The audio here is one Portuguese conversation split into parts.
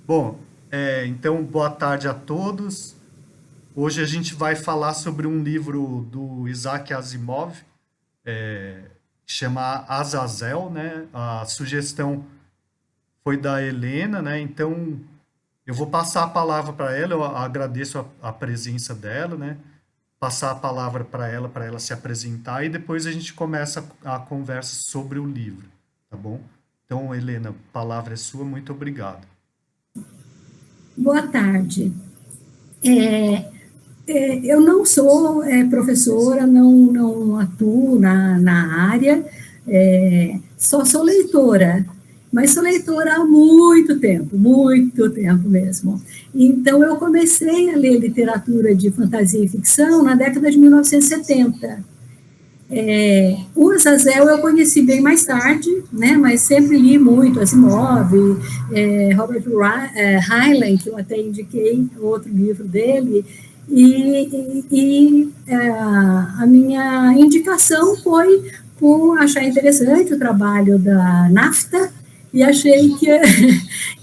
Bom, então boa tarde a todos. Hoje a gente vai falar sobre um livro do Isaac Asimov, que chama Azazel, né? A sugestão foi da Helena, né? Então eu vou passar a palavra para ela. Eu agradeço a presença dela, né? Passar a palavra para ela se apresentar e depois a gente começa a conversa sobre o livro, tá bom? Então, Helena, a palavra é sua. Muito obrigado. Boa tarde. Eu não sou professora, não atuo na área, só sou leitora, mas sou leitora há muito tempo mesmo. Então, eu comecei a ler literatura de fantasia e ficção na década de 1970. O Azazel eu conheci bem mais tarde, né, mas sempre li muito Asimov, Robert Heinlein, que eu até indiquei outro livro dele, a minha indicação foi por achar interessante o trabalho da NAFTA e achei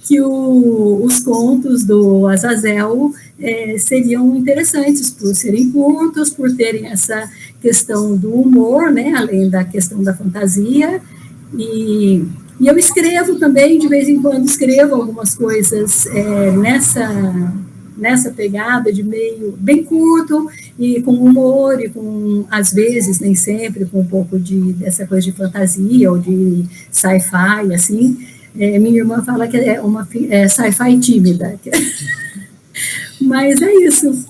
que os contos do Azazel seriam interessantes por serem curtos, por terem essa questão do humor, né, além da questão da fantasia, e, e eu escrevo também, de vez em quando escrevo algumas coisas nessa pegada de meio bem curto e com humor e com, às vezes, nem sempre, com um pouco dessa coisa de fantasia ou de sci-fi, assim. Minha irmã fala que é uma sci-fi tímida. Mas é isso.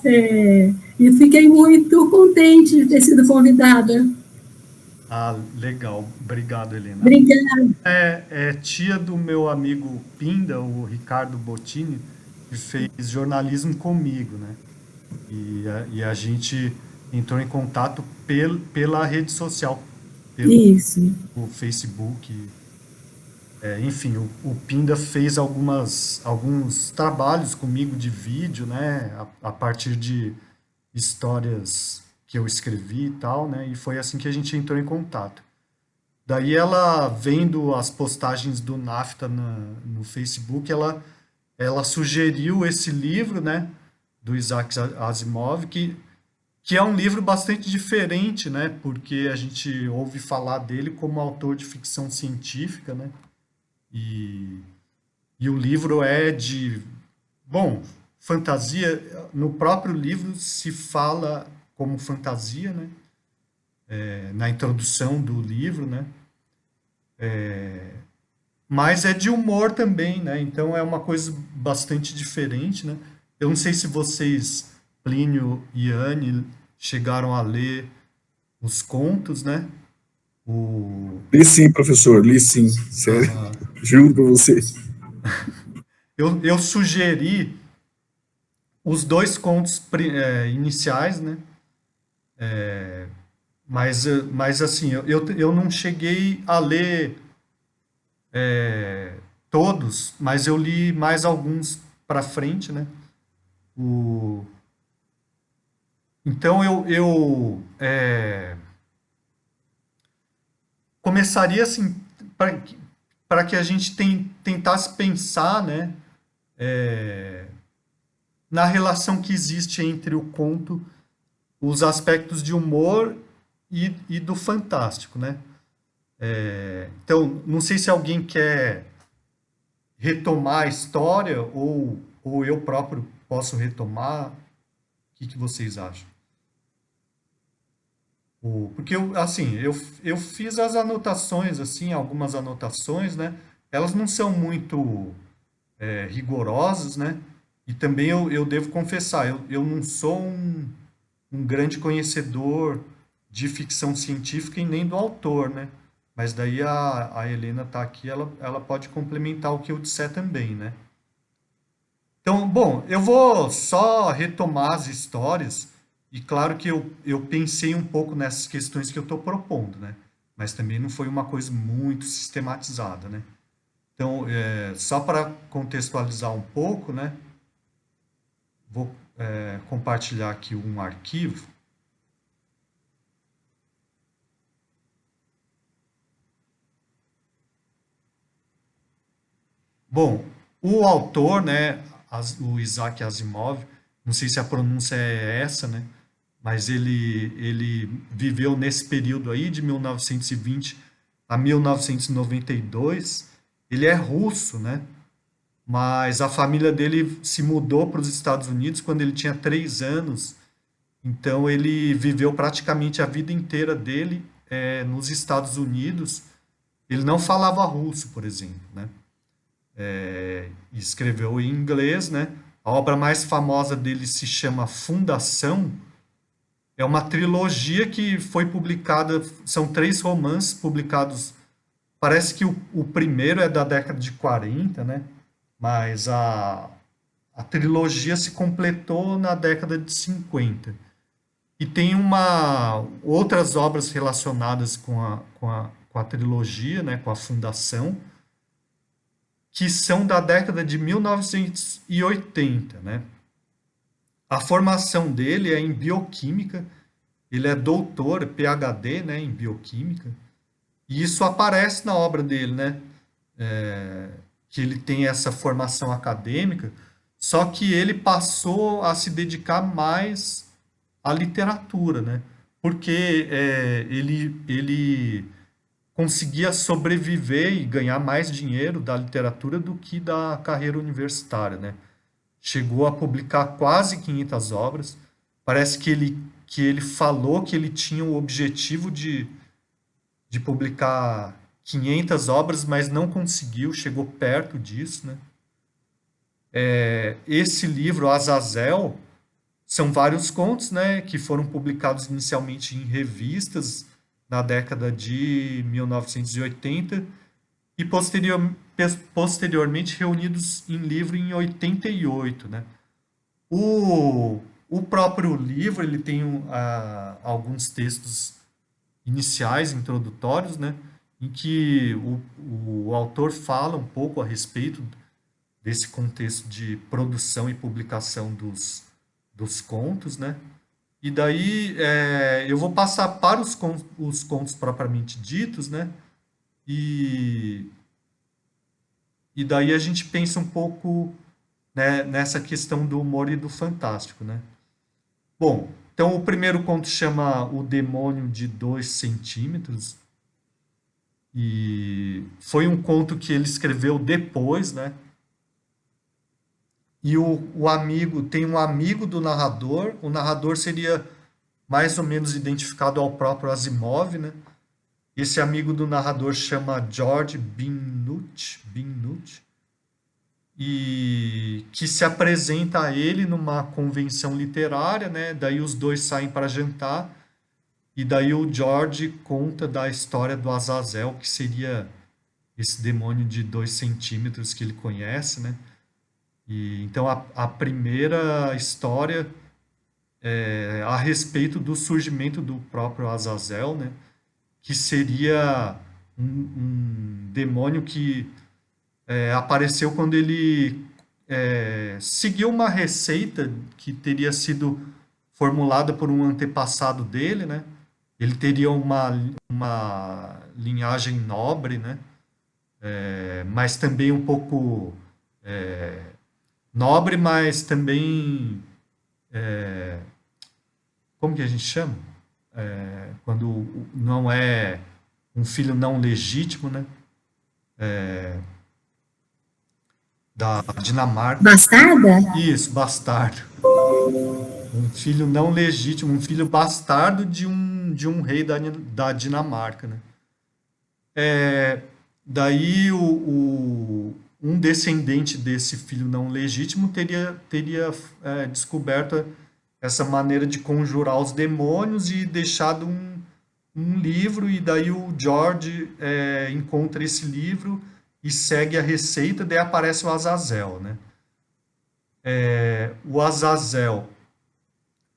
E fiquei muito contente de ter sido convidada. Ah, legal. Obrigado, Helena. Obrigada. É tia do meu amigo Pinda, o Ricardo Bottini, que fez jornalismo comigo, né? E a gente entrou em contato pela rede social, pelo Isso. Facebook. Enfim, o Pinda fez alguns trabalhos comigo de vídeo, né? A partir de histórias que eu escrevi e tal, né? E foi assim que a gente entrou em contato. Daí ela, vendo as postagens do NAFTA no Facebook, ela sugeriu esse livro, né, do Isaac Asimov, que é um livro bastante diferente, né, porque a gente ouve falar dele como autor de ficção científica, né, e, e o livro é de, bom, fantasia. No próprio livro se fala como fantasia, né, na introdução do livro, né, mas é de humor também, né? Então é uma coisa bastante diferente, né? Eu não sei se vocês, Plínio e Anne, chegaram a ler os contos, né? O... Li sim, professor, li sim, sério, Aham. juro para você. Eu sugeri os dois contos iniciais, né? Mas assim, eu não cheguei a ler todos, mas eu li mais alguns para frente, né? O, então começaria assim para que a gente tentasse pensar, né, na relação que existe entre o conto, os aspectos de humor e do fantástico, né? Então, não sei se alguém quer retomar a história ou eu próprio posso retomar. O que vocês acham? Porque eu fiz as anotações, assim, algumas anotações, né? Elas não são muito rigorosas, né? E também eu devo confessar, eu não sou um grande conhecedor de ficção científica e nem do autor, né? Mas daí a Helena está aqui, ela pode complementar o que eu disser também, né? Então, bom, eu vou só retomar as histórias, e claro que eu pensei um pouco nessas questões que eu estou propondo, né? Mas também não foi uma coisa muito sistematizada, né? Então, só para contextualizar um pouco, né? Vou compartilhar aqui um arquivo. Bom, O autor, né, o Isaac Asimov, não sei se a pronúncia é essa, né, mas ele viveu nesse período aí de 1920 a 1992. Ele é russo, né, mas a família dele se mudou para os Estados Unidos quando ele tinha 3 anos. Então ele viveu praticamente a vida inteira dele nos Estados Unidos. Ele não falava russo, por exemplo, né? Escreveu em inglês, né? A obra mais famosa dele se chama Fundação. É uma trilogia que foi publicada, são 3 romances publicados. Parece que o primeiro é da década de 40, né? Mas a trilogia se completou na década de 50. E tem outras obras relacionadas com a trilogia, né? Com a Fundação, que são da década de 1980, né? A formação dele é em bioquímica, ele é doutor, PhD, né, em bioquímica, e isso aparece na obra dele, né? Que ele tem essa formação acadêmica, só que ele passou a se dedicar mais à literatura, né? Porque ele conseguia sobreviver e ganhar mais dinheiro da literatura do que da carreira universitária, né? Chegou a publicar quase 500 obras. Parece que ele falou que ele tinha o objetivo de publicar 500 obras, mas não conseguiu, chegou perto disso, né? Esse livro, Azazel, são vários contos, né, que foram publicados inicialmente em revistas na década de 1980 e posteriormente reunidos em livro em 88, né? O próprio livro ele tem alguns textos iniciais, introdutórios, né, em que o autor fala um pouco a respeito desse contexto de produção e publicação dos contos, né? E daí eu vou passar para os contos propriamente ditos, né? E daí a gente pensa um pouco, né, nessa questão do humor e do fantástico, né? Bom, então o primeiro conto chama O Demônio de 2 centímetros, e foi um conto que ele escreveu depois, né? E o amigo, tem um amigo do narrador, o narrador seria mais ou menos identificado ao próprio Asimov, né? Esse amigo do narrador chama George Binnucci, e que se apresenta a ele numa convenção literária, né? Daí os dois saem para jantar, e daí o George conta da história do Azazel, que seria esse demônio de 2 centímetros que ele conhece, né? E então a primeira história é a respeito do surgimento do próprio Azazel, né? Que seria um demônio que apareceu quando ele seguiu uma receita que teria sido formulada por um antepassado dele, né? Ele teria uma linhagem nobre, né? Mas também um pouco nobre, mas também como que a gente chama? Quando não é um filho não legítimo, né? Da Dinamarca. Bastarda? Isso, bastardo. Um filho não legítimo, um filho bastardo de um rei da Dinamarca, né? Daí um descendente desse filho não legítimo teria descoberto essa maneira de conjurar os demônios e deixado um livro, e daí o George encontra esse livro e segue a receita, daí aparece o Azazel, né? O Azazel,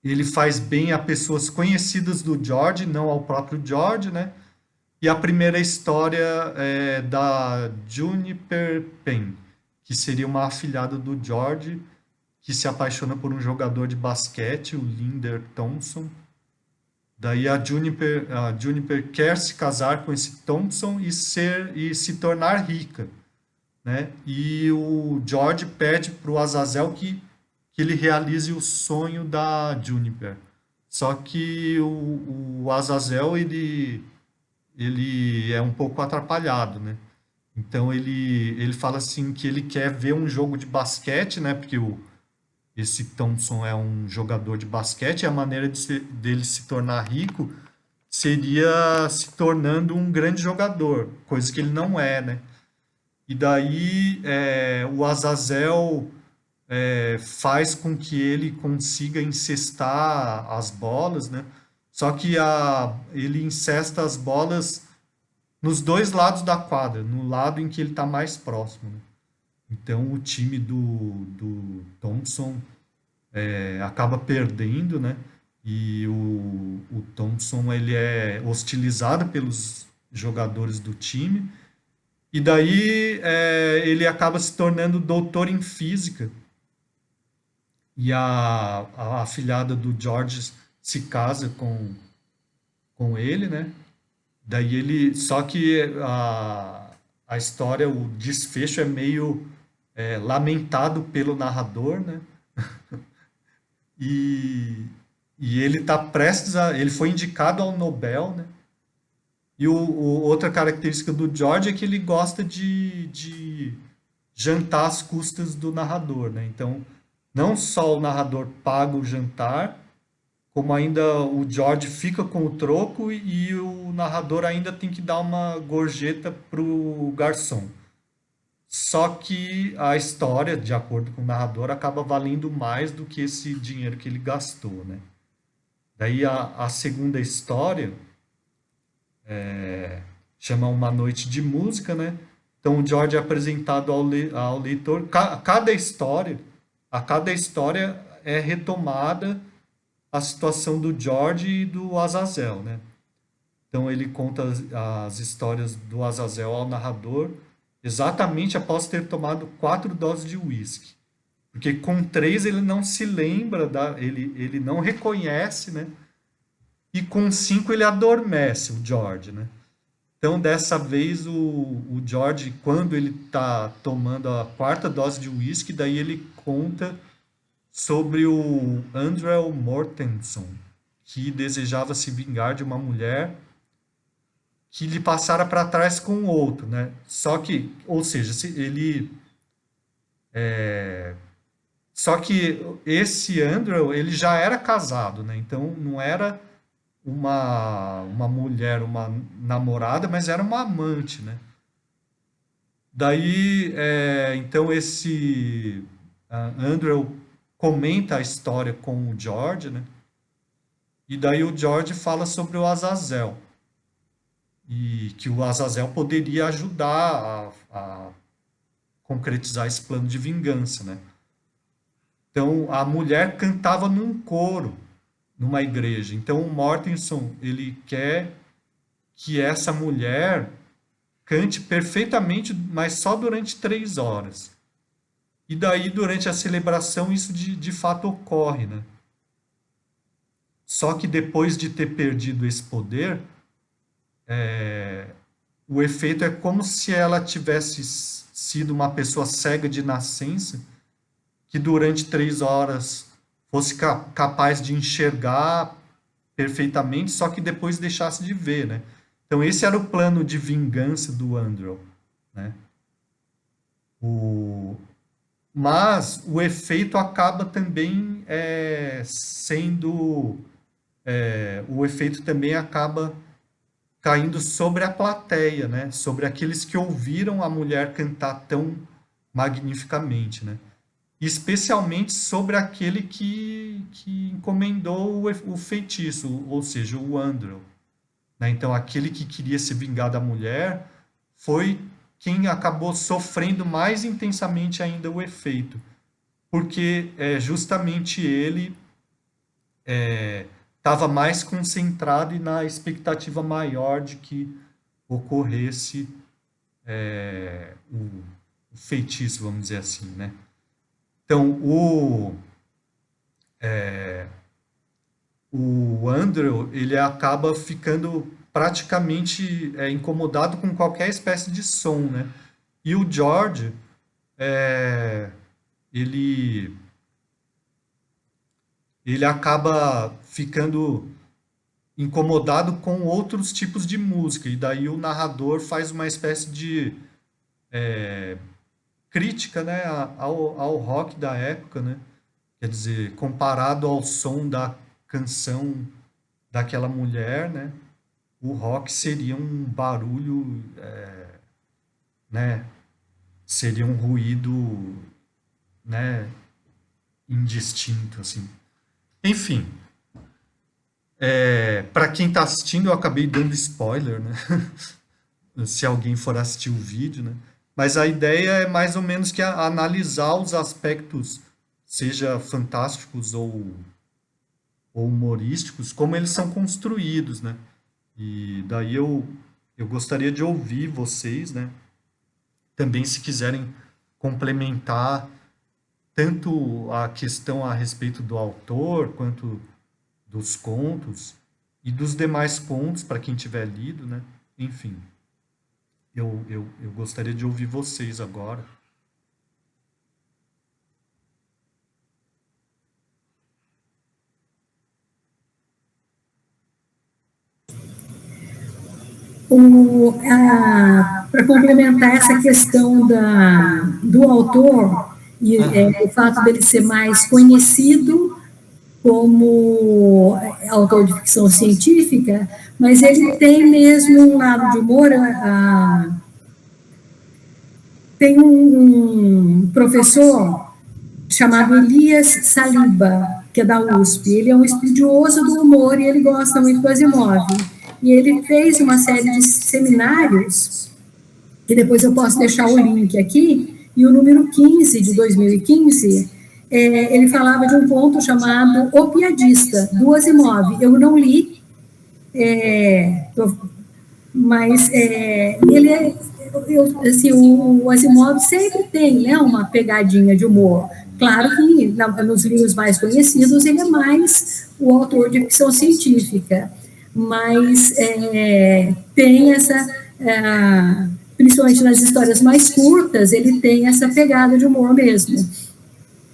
ele faz bem a pessoas conhecidas do George, não ao próprio George, né? E a primeira história é da Juniper Penn, que seria uma afilhada do George, que se apaixona por um jogador de basquete, o Linder Thompson. Daí a Juniper quer se casar com esse Thompson e se tornar rica. né? E o George pede para o Azazel que ele realize o sonho da Juniper. Só que o Azazel, ele é um pouco atrapalhado, né? Então ele fala assim que ele quer ver um jogo de basquete, né? Porque esse Thompson é um jogador de basquete, e a maneira dele se tornar rico seria se tornando um grande jogador, coisa que ele não é, né? E daí o Azazel faz com que ele consiga incestar as bolas, né? Só que ele incesta as bolas nos dois lados da quadra, no lado em que ele está mais próximo, né? Então o time do Thompson acaba perdendo, né? E o Thompson ele é hostilizado pelos jogadores do time. E daí ele acaba se tornando doutor em física. E a afilhada do George se casa com ele, né? Daí ele. Só que a história, o desfecho é meio lamentado pelo narrador, né? E, e ele tá prestes a. Ele foi indicado ao Nobel, né? E outra característica do George é que ele gosta de jantar às custas do narrador, né? Então, não só o narrador paga o jantar, como ainda o George fica com o troco e o narrador ainda tem que dar uma gorjeta pro garçom. Só que a história, de acordo com o narrador, acaba valendo mais do que esse dinheiro que ele gastou, né? Daí a segunda história chama Uma Noite de Música, né? Então o George é apresentado ao leitor. A cada história é retomada a situação do George e do Azazel, né? Então ele conta as histórias do Azazel ao narrador exatamente após ter tomado 4 doses de uísque. Porque com 3 ele não se lembra, ele não reconhece, né? E com 5 ele adormece, o George, né? Então, dessa vez, o George, quando ele está tomando a 4ª dose de uísque, daí ele conta sobre o Andrew Mortenson, que desejava se vingar de uma mulher que lhe passara para trás com outro, né? Só que, ou seja, só que esse Andrew, ele já era casado, né? Então não era uma mulher, uma namorada, mas era uma amante, né? Daí, então esse Andrew comenta a história com o George, né? E daí o George fala sobre o Azazel. E que o Azazel poderia ajudar a concretizar esse plano de vingança, né? Então, a mulher cantava num coro, numa igreja. Então, o Mortenson, ele quer que essa mulher cante perfeitamente, mas só durante 3 horas. E daí, durante a celebração, isso de fato ocorre, né? Só que depois de ter perdido esse poder, o efeito é como se ela tivesse sido uma pessoa cega de nascença, que durante 3 horas fosse capaz de enxergar perfeitamente, só que depois deixasse de ver, né? Então esse era o plano de vingança do Andrew, né? Mas o efeito acaba também sendo... o efeito também acaba caindo sobre a plateia, né? Sobre aqueles que ouviram a mulher cantar tão magnificamente, né? Especialmente sobre aquele que encomendou o feitiço, ou seja, o Andrew, né? Então, aquele que queria se vingar da mulher foi quem acabou sofrendo mais intensamente ainda o efeito, porque justamente ele estava mais concentrado e na expectativa maior de que ocorresse o feitiço, vamos dizer assim, né? Então, o Andrew, ele acaba ficando praticamente incomodado com qualquer espécie de som, né? E o George, ele acaba ficando incomodado com outros tipos de música, e daí o narrador faz uma espécie de crítica, né, ao rock da época, né? Quer dizer, comparado ao som da canção daquela mulher, né, o rock seria um barulho, né, seria um ruído, né, indistinto, assim. Enfim, para quem está assistindo, eu acabei dando spoiler, né? Se alguém for assistir o vídeo, né? Mas a ideia é mais ou menos que analisar os aspectos, seja fantásticos ou humorísticos, como eles são construídos, né? E daí eu gostaria de ouvir vocês, né? Também, se quiserem complementar tanto a questão a respeito do autor, quanto dos contos e dos demais contos, para quem tiver lido, né? Enfim, eu gostaria de ouvir vocês agora. Para complementar essa questão do autor, e o fato dele ser mais conhecido como autor de ficção científica, mas ele tem mesmo um lado de humor. Tem um professor chamado Elias Saliba, que é da USP. Ele é um estudioso do humor e ele gosta muito do Asimov. E ele fez uma série de seminários, que depois eu posso deixar o link aqui, e o número 15 de 2015, ele falava de um conto chamado O Piadista, do Asimov. Eu não li, mas ele assim, o Asimov sempre tem, né, uma pegadinha de humor. Claro que nos livros mais conhecidos ele é mais o autor de ficção científica, mas tem essa, principalmente nas histórias mais curtas, ele tem essa pegada de humor mesmo.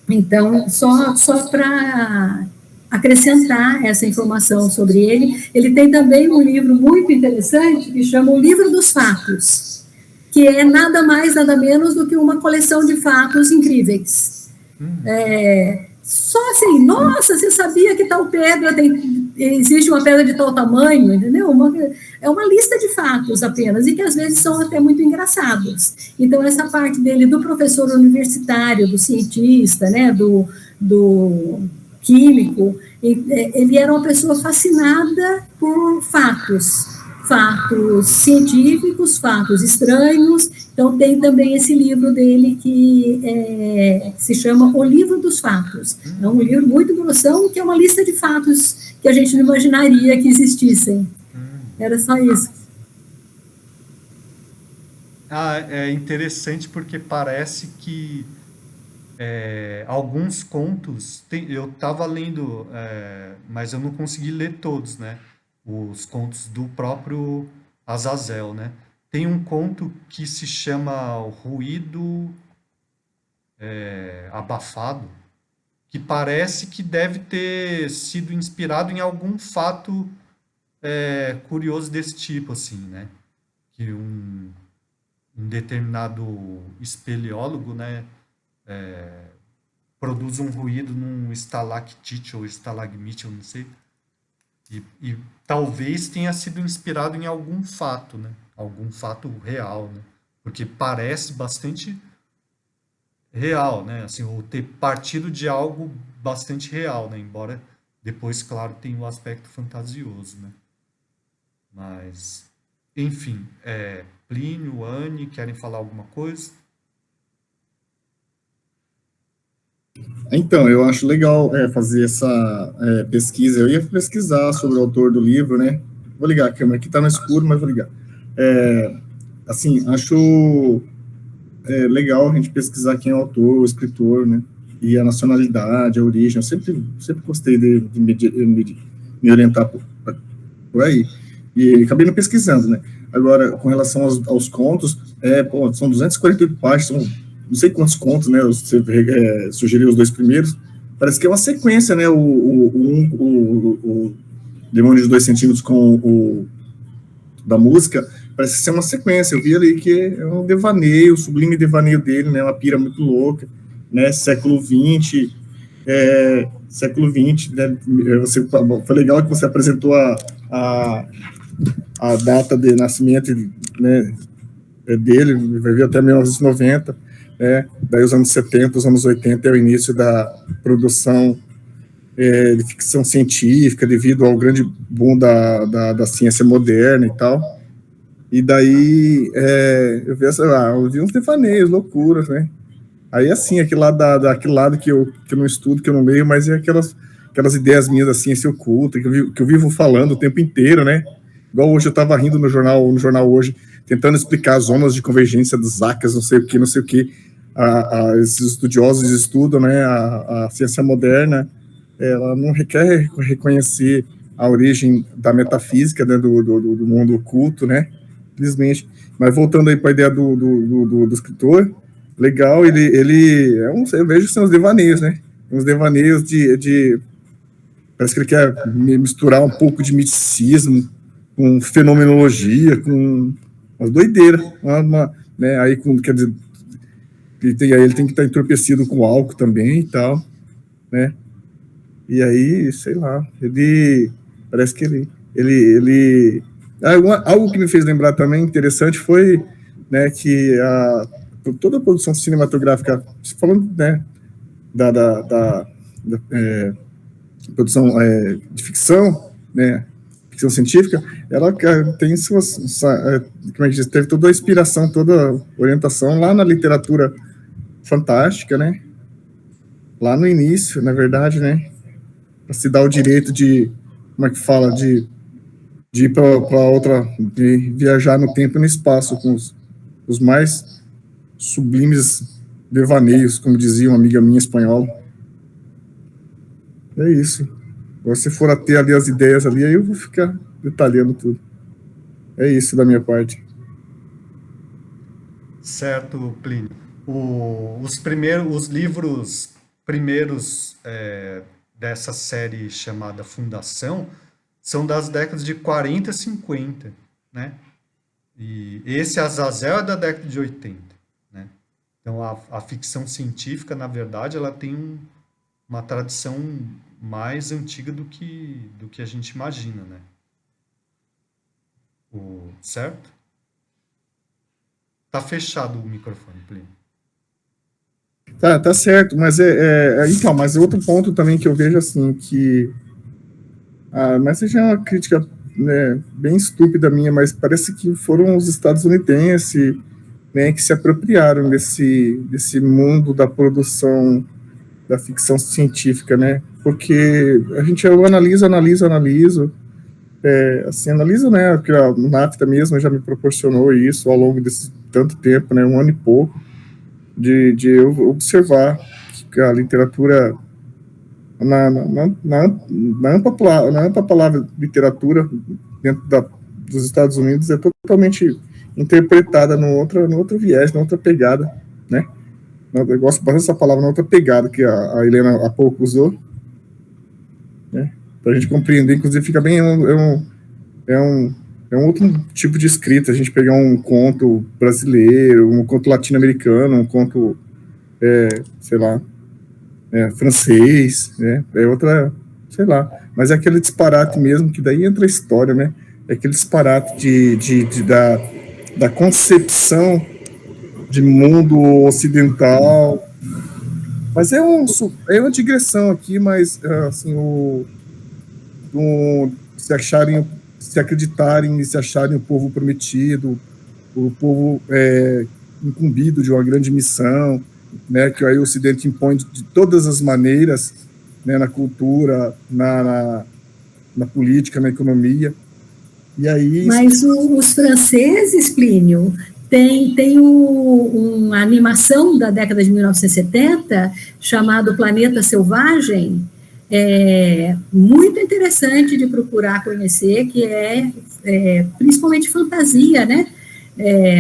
Então, só para acrescentar essa informação sobre ele, ele tem também um livro muito interessante que chama O Livro dos Fatos, que é nada mais, nada menos do que uma coleção de fatos incríveis. Só assim, nossa, você sabia que tal pedra existe uma pedra de tal tamanho, entendeu? É uma lista de fatos apenas, e que às vezes são até muito engraçados. Então, essa parte dele, do professor universitário, do cientista, né, do químico, ele era uma pessoa fascinada por fatos científicos, fatos estranhos. Então, tem também esse livro dele que se chama O Livro dos Fatos. É um livro muito grossão, que é uma lista de fatos que a gente não imaginaria que existissem. Era só isso. É interessante porque parece que alguns contos... eu estava lendo, mas eu não consegui ler todos, né? Os contos do próprio Azazel, né? Tem um conto que se chama O Ruído Abafado, que parece que deve ter sido inspirado em algum fato curioso desse tipo, assim, né? Que um determinado espeleólogo, né, produz um ruído num estalactite ou estalagmite, eu não sei, e talvez tenha sido inspirado em algum fato, né? Algum fato real, né? Porque parece bastante real, né? Assim, ou ter partido de algo bastante real, né? Embora depois, claro, tenha o aspecto fantasioso, né? Mas, enfim, Plínio, Anne, querem falar alguma coisa? Então, eu acho legal fazer essa pesquisa. Eu ia pesquisar sobre o autor do livro, né? Vou ligar a câmera, aqui tá no escuro, mas vou ligar. Assim, acho legal a gente pesquisar quem é o autor, o escritor, né? E a nacionalidade, a origem. Eu sempre gostei de me orientar por aí. E acabei me pesquisando, né? Agora, com relação aos contos, são 248 páginas, são não sei quantos contos, né? Você sugeriu os 2 primeiros. Parece que é uma sequência, né? O Demônio de 2 centímetros com o da música, parece ser uma sequência. Eu vi ali que é um devaneio, o sublime devaneio dele, né? Uma pira muito louca, né? Século XX, né? Foi legal que você apresentou a data de nascimento, né, dele, vai vir até 1990, né? Daí os anos 70, os anos 80 é o início da produção de ficção científica, devido ao grande boom da ciência moderna e tal. E daí eu vi uns devaneios, loucuras, né? Aí, assim, aquele lado que eu não estudo, que eu não leio, mas é aquelas ideias minhas da ciência oculta, que eu vivo falando o tempo inteiro, né? Igual hoje eu estava rindo no jornal hoje, tentando explicar as zonas de convergência dos Acas, não sei o que. Esses estudiosos estudam, né, a ciência moderna, ela não requer reconhecer a origem da metafísica, né, do mundo oculto, né, infelizmente. Mas voltando aí para a ideia do escritor, legal, eu vejo seus devaneios, né, uns devaneios parece que ele quer misturar um pouco de misticismo com fenomenologia, com umas doideiras, né, aí quer dizer, ele tem que estar entorpecido com álcool também e tal, né? E aí, sei lá, parece que algo que me fez lembrar também interessante foi, né, que toda a produção cinematográfica, falando, né, da produção de ficção, né, ficção científica, ela tem como é que diz, teve toda a inspiração, toda a orientação lá na literatura fantástica, né? Lá no início, na verdade, né? Para se dar o direito de, como é que fala, de ir para de viajar no tempo e no espaço com os mais sublimes devaneios, como dizia uma amiga minha espanhola. É isso. Se for a ter ali as ideias ali, aí eu vou ficar detalhando tudo. É isso da minha parte. Certo, Plínio. Os livros primeiros dessa série chamada Fundação são das décadas de 40 e 50, né? E esse Azazel é da década de 80, né? Então a ficção científica, na verdade, ela tem uma tradição mais antiga do que a gente imagina, né? Certo? Tá fechado o microfone, Plínio. Tá certo, mas então, mas outro ponto também que eu vejo assim, que mas isso já é uma crítica, né, bem estúpida minha, mas parece que foram os estadunidenses, né, que se apropriaram desse mundo da produção da ficção científica, né, porque eu analiso, assim, analiso, né, porque a NAFTA mesmo já me proporcionou isso ao longo desse tanto tempo, né, 1 ano e pouco, de eu observar que a literatura, na ampla palavra literatura, dentro dos Estados Unidos, é totalmente interpretada no outro viés, na outra pegada, né? Eu gosto bastante dessa palavra, na outra pegada, que a Helena há pouco usou, né? Para a gente compreender, inclusive fica bem, é um outro tipo de escrita, a gente pegar um conto brasileiro, um conto latino-americano, um conto, sei lá, francês, né? É outra, sei lá, mas é aquele disparate mesmo, que daí entra a história, né? É aquele disparate da concepção de mundo ocidental, mas é uma digressão aqui, mas assim, se acreditarem e se acharem o povo prometido, o povo incumbido de uma grande missão, né, que aí o Ocidente impõe de todas as maneiras, né, na cultura, na política, na economia. E aí, mas os franceses, Plínio, tem uma animação da década de 1970 chamado Planeta Selvagem, muito interessante de procurar conhecer, que é principalmente fantasia, né?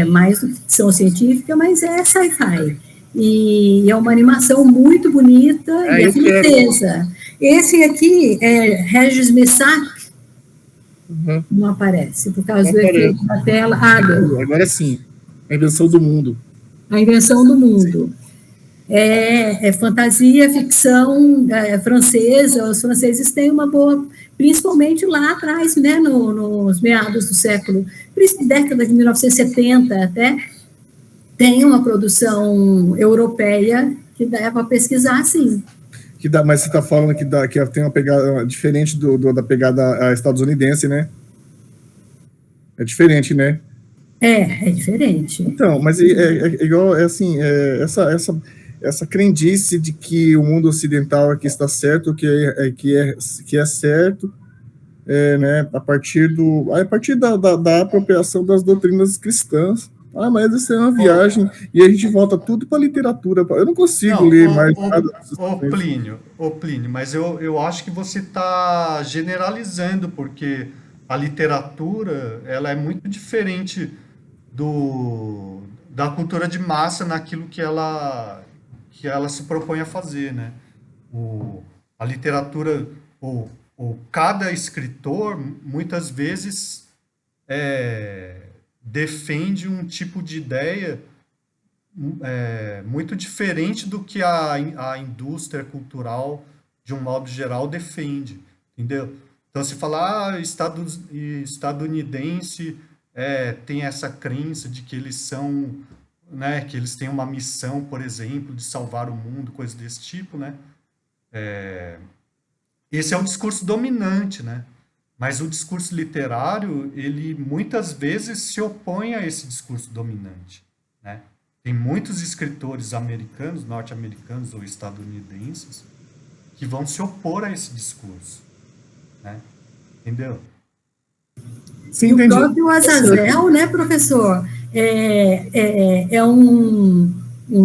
Mais do que ficção científica, mas é sci-fi. E é uma animação muito bonita e é francesa. Esse aqui é Regis Messac, não aparece, por causa do efeito da tela. Agora sim, A Invenção do Mundo. A Invenção do Mundo. É fantasia, ficção francesa. Os franceses têm uma boa, principalmente lá atrás, né, nos meados do século, década de 1970 até, tem uma produção europeia que dá para pesquisar, sim. Mas você está falando que tem uma pegada diferente da pegada estadunidense, né? É diferente, né? É diferente. Então, mas é igual, assim, essa crendice de que o mundo ocidental é que está certo, que é certo, né? A partir da apropriação das doutrinas cristãs. Mas isso é uma viagem, e a gente volta tudo para a literatura. Eu não consigo ler mais nada. Plínio, mas eu acho que você está generalizando, porque a literatura ela é muito diferente da cultura de massa naquilo que ela se propõe a fazer, né? A literatura, cada escritor, muitas vezes, defende um tipo de ideia muito diferente do que a indústria cultural, de um modo geral, defende, entendeu? Então, se falar estadunidense tem essa crença de que eles são, né, que eles têm uma missão, por exemplo, de salvar o mundo, coisas desse tipo, né? Esse é o discurso dominante, né? Mas o discurso literário, ele muitas vezes se opõe a esse discurso dominante, né? Tem muitos escritores americanos, norte-americanos ou estadunidenses que vão se opor a esse discurso, né? Entendeu? Sim, o próprio Azazel, né, professor, é um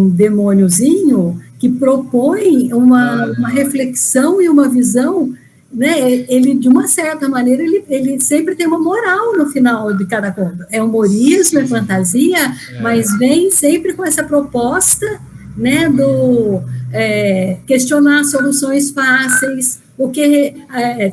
demôniozinho que propõe uma reflexão e uma visão, né? Ele, de uma certa maneira, ele sempre tem uma moral no final de cada conto. É humorismo, é fantasia, mas vem sempre com essa proposta, né, do questionar soluções fáceis,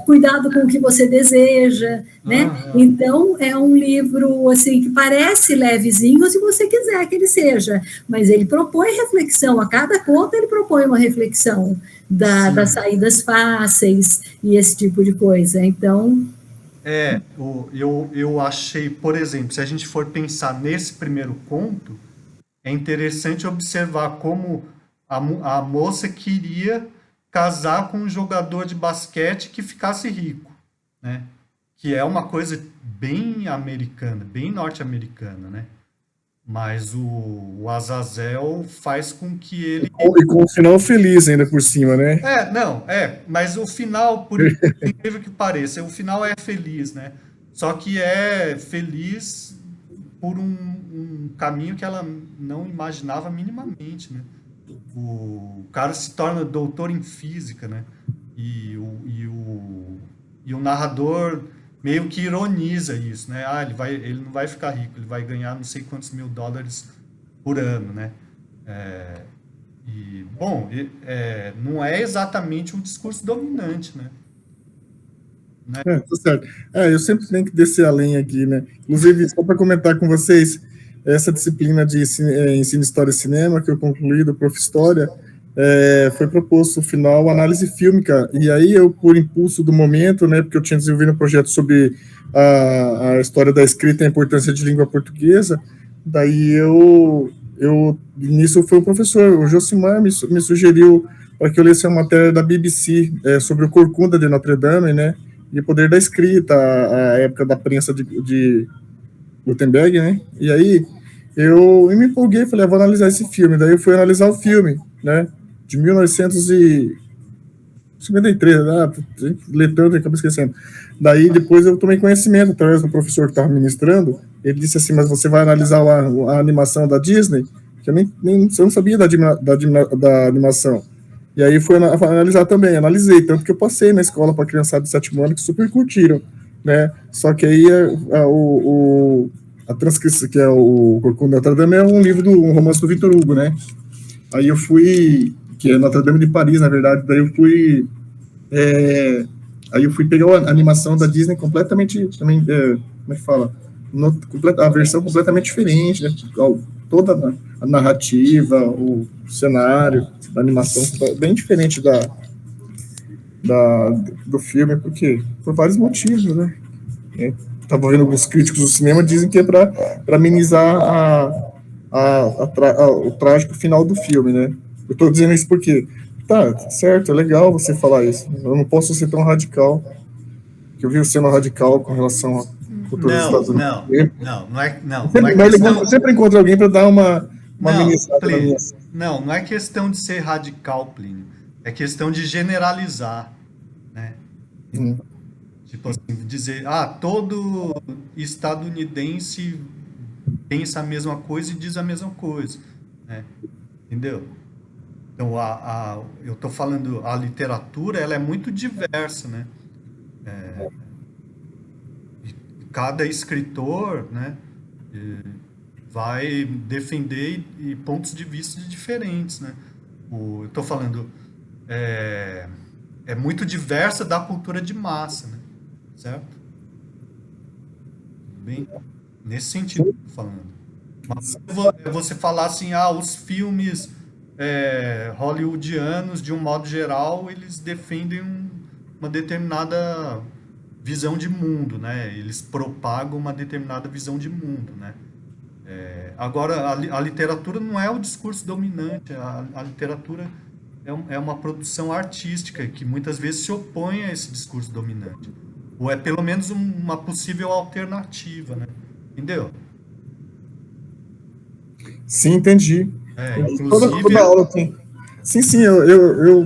cuidado com o que você deseja, né? Então, é um livro, assim, que parece levezinho se você quiser que ele seja, mas ele propõe reflexão, a cada conto ele propõe uma reflexão das saídas fáceis e esse tipo de coisa, então... Eu achei, por exemplo, se a gente for pensar nesse primeiro conto, é interessante observar como a moça queria casar com um jogador de basquete que ficasse rico, né? Que é uma coisa bem americana, bem norte-americana, né? Mas o Azazel faz com que ele... E com um final feliz ainda por cima, né? Mas o final, por incrível que pareça, o final é feliz, né? Só que é feliz por um caminho que ela não imaginava minimamente, né? O cara se torna doutor em física, né? E o narrador meio que ironiza isso, né? Ele não vai ficar rico, ele vai ganhar não sei quantos $1.000 por ano, né? Não é exatamente um discurso dominante, né? Tá certo. Eu sempre tenho que descer a lenha aqui, né? Inclusive, só para comentar com vocês, essa disciplina de ensino História e Cinema, que eu concluí do Prof. História, foi proposto, no final, análise fílmica, e aí eu, por impulso do momento, né, porque eu tinha desenvolvido um projeto sobre a história da escrita e a importância de língua portuguesa, daí nisso foi o professor, o Josimar, me sugeriu para que eu lesse uma matéria da BBC sobre o Corcunda de Notre Dame, né, e o poder da escrita, a época da prensa de Gutenberg, né, e aí eu me empolguei, falei, vou analisar esse filme, daí eu fui analisar o filme, né, de 1953, ler tanto, acabei esquecendo. Daí, depois eu tomei conhecimento, através do professor que estava ministrando, ele disse assim, mas você vai analisar a animação da Disney? Que eu não sabia da animação. E aí fui analisar também, analisei, tanto que eu passei na escola para criançada de 7º ano que super curtiram, né? Só que aí a transcrição, que é o Corcunda de Notre Dame, é um romance do Victor Hugo, né? Aí eu fui, que é Notre Dame de Paris, na verdade, daí eu fui, aí eu fui pegar a animação da Disney completamente, também, como é que fala? A versão completamente diferente, né? Toda a narrativa, o cenário, a animação, bem diferente do filme, porque por vários motivos, né? Estava vendo alguns críticos do cinema, dizem que é para amenizar o trágico final do filme, né? Eu estou dizendo isso porque, tá, certo, é legal você falar isso. Eu não posso ser tão radical, que eu vivo sendo radical com relação à cultura dos Estados Unidos. Não é questão... Eu sempre encontro alguém para dar uma amenizada na minha... Não é questão de ser radical, Plínio. É questão de generalizar, né? Tipo assim, dizer, todo estadunidense pensa a mesma coisa e diz a mesma coisa, né? Entendeu? Então, eu estou falando, a literatura, ela é muito diversa, né? Cada escritor, né, vai defender pontos de vista diferentes, né? Eu estou falando, é muito diversa da cultura de massa, né? Certo? Bem, nesse sentido que eu estou falando. Mas você falar assim, os filmes hollywoodianos, de um modo geral, eles defendem uma determinada visão de mundo, né? Eles propagam uma determinada visão de mundo, né? Agora, a literatura não é o discurso dominante, a literatura é uma produção artística que muitas vezes se opõe a esse discurso dominante. Ou é pelo menos uma possível alternativa, né? Entendeu? Sim, entendi. Inclusive... Toda aula tem. Sim,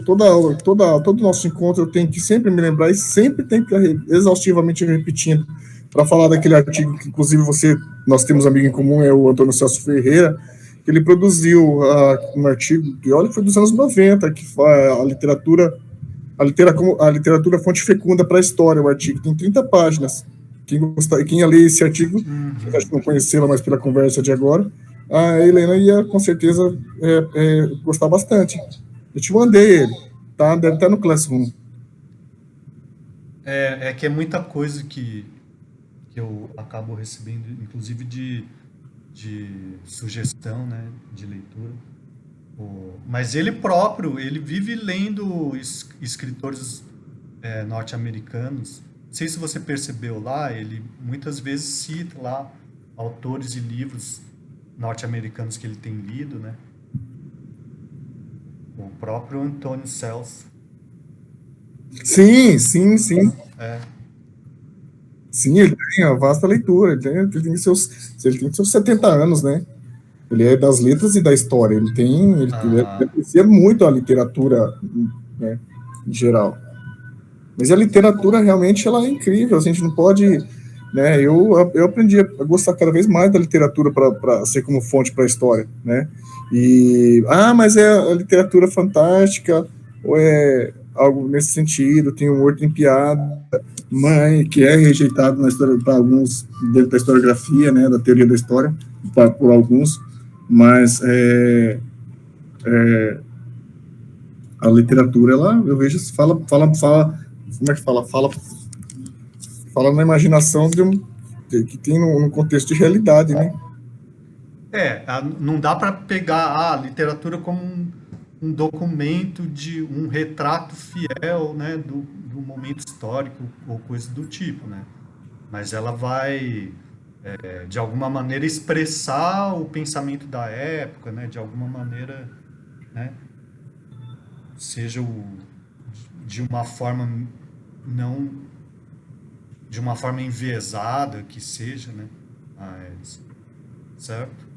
toda aula, todo nosso encontro eu tenho que sempre me lembrar e sempre tenho que exaustivamente repetindo para falar daquele artigo que, inclusive, nós temos um amigo em comum, é o Antônio Celso Ferreira, que ele produziu um artigo que, olha, foi dos anos 90, que a literatura fonte fecunda para a história, o artigo tem 30 páginas. Quem ia ler esse artigo, acho que não conhecê-la, mas pela conversa de agora, a Helena ia, com certeza, gostar bastante. Eu te mandei ele, tá? Deve estar no Classroom. Que é muita coisa que eu acabo recebendo, inclusive de sugestão, né, de leitura. Mas ele próprio, ele vive lendo escritores norte-americanos. Não sei se você percebeu lá, ele muitas vezes cita lá autores e livros norte-americanos que ele tem lido, né? O próprio Antônio Celso. Sim. Sim, ele tem uma vasta leitura, ele tem seus 70 anos, né? Ele é das letras e da história, ele aprecia muito a literatura, né, em geral. Mas a literatura realmente ela é incrível, a gente não pode, né? Eu aprendi a gostar cada vez mais da literatura para ser como fonte para a história, né? Mas é a literatura fantástica, ou é algo nesse sentido, tem um Horto em Piada, que é rejeitado na história para alguns dentro da historiografia, né, da teoria da história, por alguns, mas a literatura, eu vejo, fala, como é que fala? Fala na imaginação que tem no contexto de realidade, né? Não dá para pegar a literatura como um documento de um retrato fiel, né, do momento histórico ou coisa do tipo, né? Mas ela vai, de alguma maneira, expressar o pensamento da época, né? De alguma maneira, né? Seja de uma forma não... de uma forma enviesada que seja, né? Certo?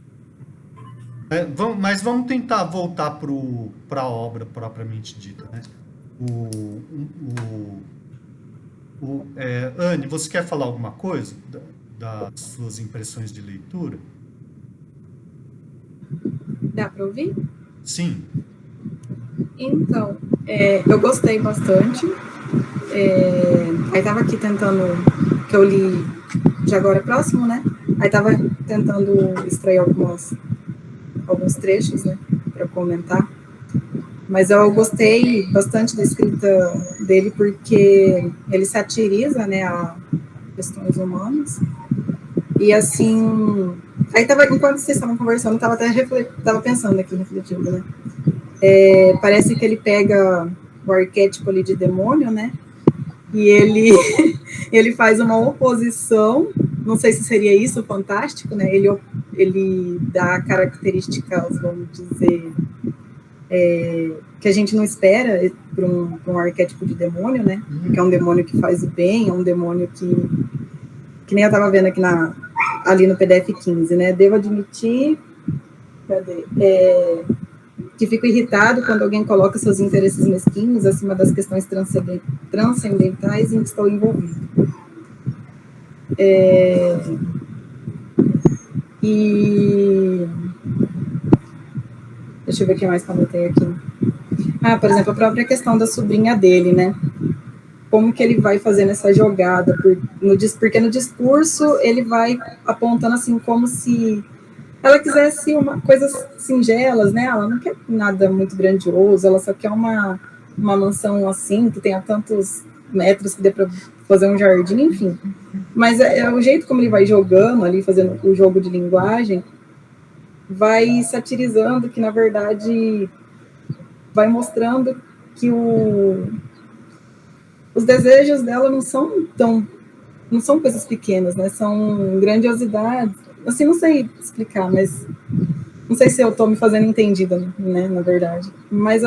Mas vamos tentar voltar para a obra propriamente dita, né? Anne, você quer falar alguma coisa das suas impressões de leitura? Dá para ouvir? Sim. Então, eu gostei bastante. Aí tava aqui tentando, que eu li de agora próximo, né? Aí tava tentando extrair alguns trechos, né, para comentar. Mas eu gostei bastante da escrita dele porque ele satiriza, né, a questões humanas. E assim, aí tava, enquanto vocês estavam conversando, tava pensando aqui, refletindo, né? Parece que ele pega o arquétipo ali de demônio, né? E ele faz uma oposição, não sei se seria isso, fantástico, né? Ele dá características, vamos dizer, que a gente não espera para um arquétipo de demônio, né? Que é um demônio que faz o bem, é um demônio que nem eu estava vendo aqui ali no PDF 15, né? Devo admitir, que fico irritado quando alguém coloca seus interesses mesquinhos acima das questões transcendentais em que estou envolvido. E deixa eu ver o que mais que eu anotei aqui. Por exemplo, a própria questão da sobrinha dele, né? Como que ele vai fazendo essa jogada? Porque no discurso ele vai apontando assim como se ela quisesse coisas singelas, né? Ela não quer nada muito grandioso, ela só quer uma mansão assim, que tenha tantos metros que dê para fazer um jardim, enfim. Mas o jeito como ele vai jogando ali, fazendo o jogo de linguagem, vai satirizando que, na verdade, vai mostrando que os desejos dela não são coisas pequenas, né? São grandiosidades. Assim, não sei explicar, mas não sei se eu estou me fazendo entendida, né, na verdade. Mas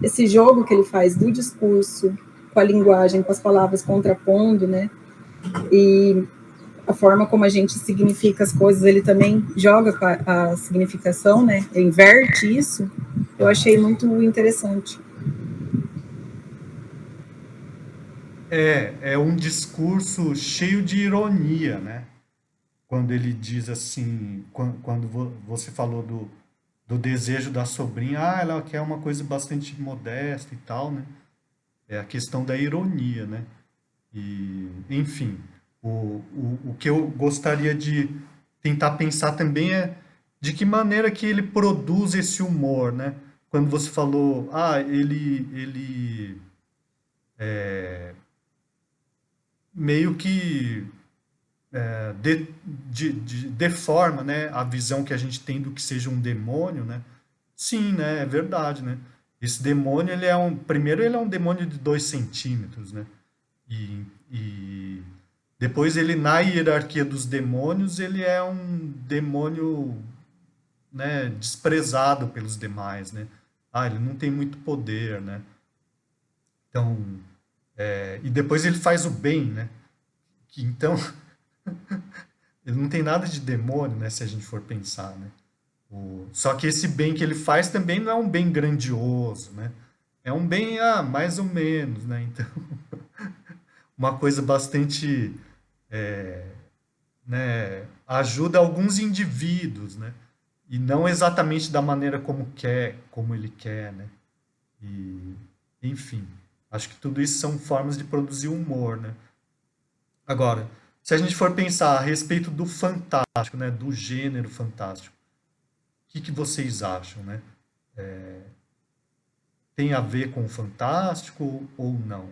esse jogo que ele faz do discurso, com a linguagem, com as palavras contrapondo, né, e a forma como a gente significa as coisas, ele também joga com a significação, né, inverte isso, eu achei muito interessante. É um discurso cheio de ironia, né? Quando ele diz assim, quando você falou do desejo da sobrinha, ela quer uma coisa bastante modesta e tal, né? É a questão da ironia, né? E, enfim, o que eu gostaria de tentar pensar também é de que maneira que ele produz esse humor, né? Quando você falou, ele meio que deforma, né, a visão que a gente tem do que seja um demônio, né? Sim, né, é verdade, né? Esse demônio, primeiro ele é um demônio de 2 centímetros, né? E depois ele, na hierarquia dos demônios, ele é um demônio, né, desprezado pelos demais, né? Ele não tem muito poder, né? Então, e depois ele faz o bem, né? Então, ele não tem nada de demônio, né, se a gente for pensar, né? Só que esse bem que ele faz também não é um bem grandioso, né? É um bem, mais ou menos, né? Então, uma coisa bastante, né, ajuda alguns indivíduos, né? E não exatamente da maneira como ele quer, né? E, enfim, acho que tudo isso são formas de produzir humor, né? Agora, se a gente for pensar a respeito do fantástico, né, do gênero fantástico, o que vocês acham, né? Tem a ver com o fantástico ou não?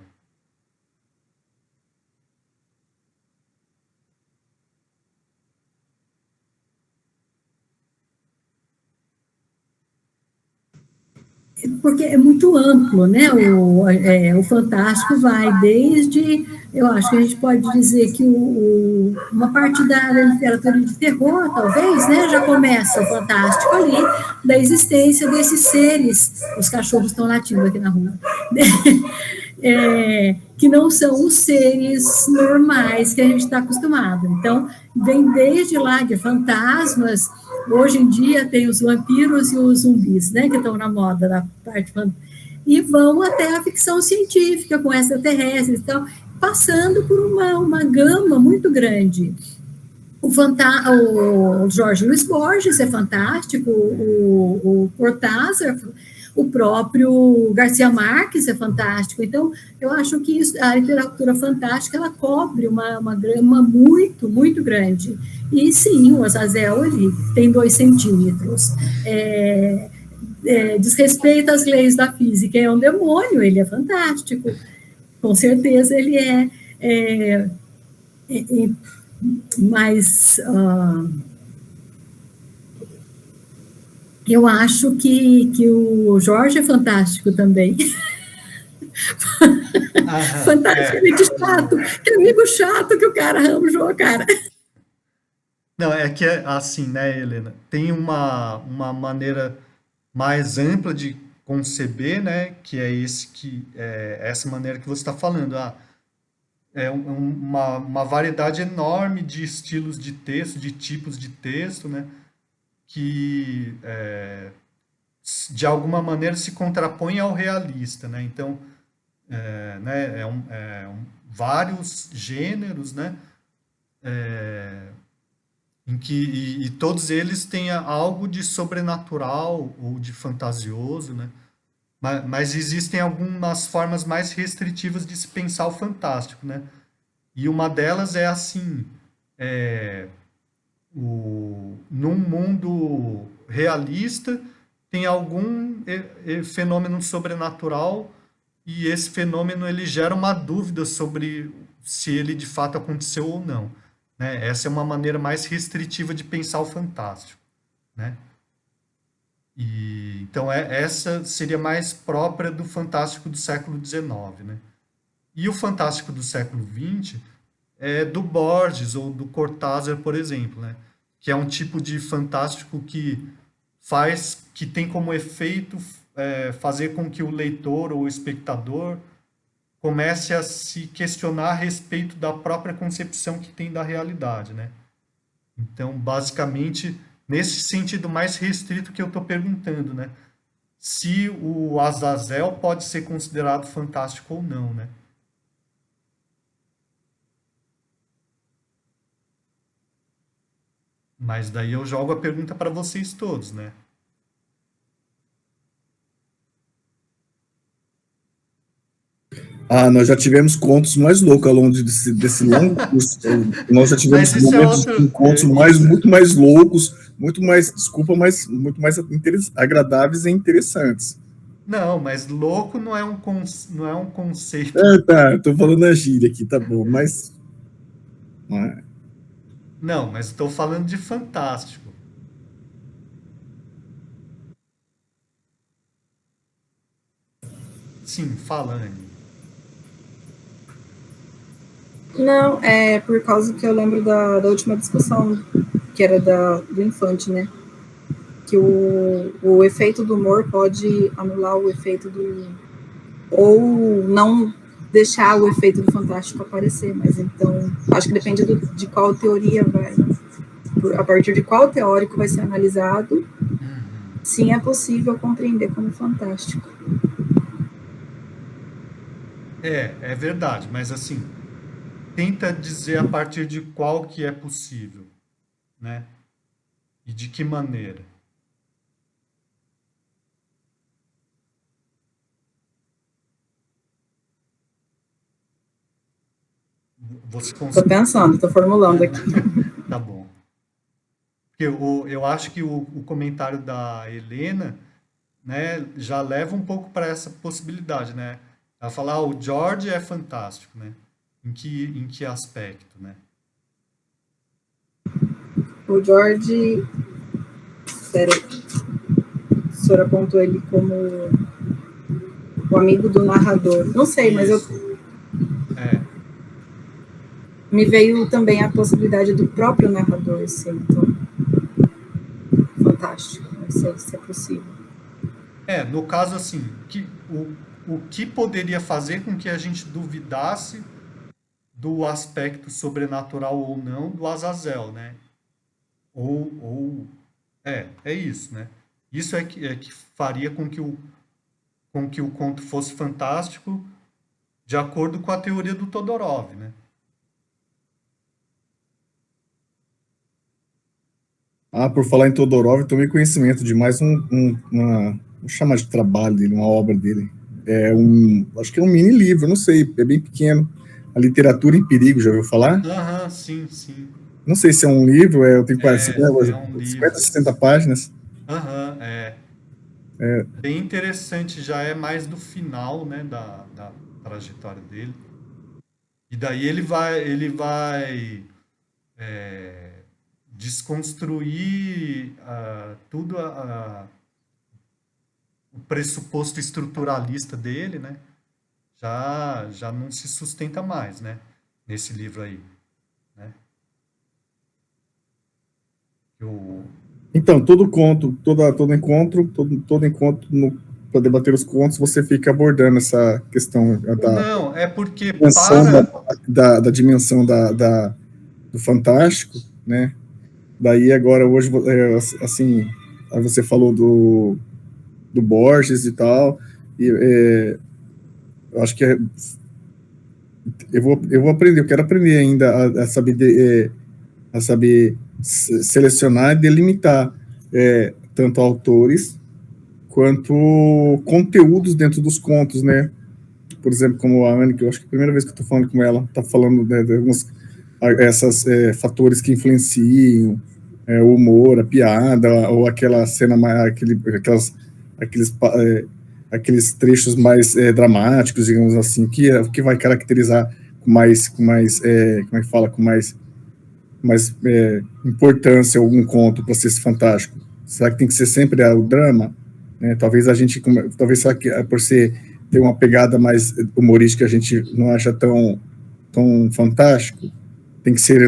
Porque é muito amplo, né? O fantástico vai desde, eu acho que a gente pode dizer que uma parte da literatura de terror, talvez, né, já começa o fantástico ali, da existência desses seres, os cachorros estão latindo aqui na rua, que não são os seres normais que a gente está acostumado. Então, vem desde lá de fantasmas. Hoje em dia tem os vampiros e os zumbis, né, que estão na moda, na parte e vão até a ficção científica com extraterrestres, então, passando por uma gama muito grande. O Jorge Luis Borges é fantástico, o Cortázar, o próprio Garcia Marques é fantástico. Então, eu acho que a literatura fantástica, ela cobre uma gama muito, muito grande. E sim, o Azazel, ele tem 2 centímetros. Desrespeita as leis da física, é um demônio, ele é fantástico. Com certeza ele mas eu acho que o Jorge é fantástico também. Fantasticamente chato. Que amigo chato que o cara arranjou, cara. Não, é que é assim, né, Helena? Tem uma maneira mais ampla de conceber, né? Que é essa maneira que você está falando. Uma variedade enorme de estilos de texto, de tipos de texto, né? Que de alguma maneira se contrapõe ao realista, né? Então, né, vários gêneros, né? Em que e todos eles têm algo de sobrenatural ou de fantasioso, né? Mas existem algumas formas mais restritivas de se pensar o fantástico, né? E uma delas é assim, num mundo realista tem algum fenômeno sobrenatural e esse fenômeno ele gera uma dúvida sobre se ele de fato aconteceu ou não, né? Essa é uma maneira mais restritiva de pensar o fantástico, né? E então essa seria mais própria do fantástico do século XIX, né? E o fantástico do século XX é do Borges ou do Cortázar, por exemplo, né? Que é um tipo de fantástico que tem como efeito fazer com que o leitor ou o espectador comece a se questionar a respeito da própria concepção que tem da realidade, né? Então, basicamente, nesse sentido mais restrito que eu estou perguntando, né? Se o Azazel pode ser considerado fantástico ou não, né? Mas daí eu jogo a pergunta para vocês todos, né? Nós já tivemos contos mais loucos ao longo desse longo curso. Nós já tivemos Mas isso é momentos outro. de contos muito mais loucos, muito mais, desculpa, mas muito mais agradáveis e interessantes. Não, mas louco não é um conceito. Tá, tô falando a gíria aqui, tá bom, mas... Não, mas estou falando de fantástico. Sim, fala, Anne. Não, é por causa que eu lembro da última discussão, que era do Infante, né? Que o efeito do humor pode anular o efeito ou não deixar o efeito do fantástico aparecer, mas então, acho que depende de qual teoria a partir de qual teórico vai ser analisado, sim, é possível compreender como fantástico. É verdade, mas assim, tenta dizer a partir de qual que é possível, né? E de que maneira. Você Estou consegue... pensando, estou formulando aqui. Tá bom. Porque eu acho que o comentário da Helena, né, já leva um pouco para essa possibilidade, né? Ela fala, o George é fantástico, né? Em que aspecto, né? O George, peraí, a senhora apontou ele como o amigo do narrador. Não sei, mas me veio também a possibilidade do próprio narrador ser então, fantástico. Não sei se é possível. No caso, assim, o que poderia fazer com que a gente duvidasse do aspecto sobrenatural ou não do Azazel, né? É isso, né? Isso é que faria com que o conto fosse fantástico de acordo com a teoria do Todorov, né? Por falar em Todorov, tomei conhecimento de mais uma vou chamar de trabalho dele, uma obra dele. Acho que é um mini livro, não sei, é bem pequeno. A Literatura em Perigo, já ouviu falar? Aham, sim, sim. Não sei se é um livro, eu tenho quase É um 50, livro. 60 páginas. Aham, bem interessante, já é mais do final, né, da trajetória dele. E daí ele vai desconstruir tudo o pressuposto estruturalista dele, né? Já não se sustenta mais, né? Nesse livro aí, né? O, Então, todo conto, todo encontro, para debater os contos, você fica abordando essa questão da não, é porque dimensão para. da dimensão do fantástico, né? Daí agora hoje, assim, aí você falou do Borges e tal, e eu acho que eu vou aprender, eu quero aprender ainda a saber selecionar e delimitar tanto autores quanto conteúdos dentro dos contos, né? Por exemplo, como a Anne, que eu acho que é a primeira vez que eu estou falando com ela, está falando, né, de alguns essas fatores que influenciam o humor, a piada, ou aquela cena, aqueles trechos mais dramáticos, digamos assim, que vai caracterizar como é que fala, com mais importância algum conto para ser fantástico. Será que tem que ser sempre o drama? Né? Talvez será que por ter uma pegada mais humorística a gente não acha tão fantástico. Tem que ser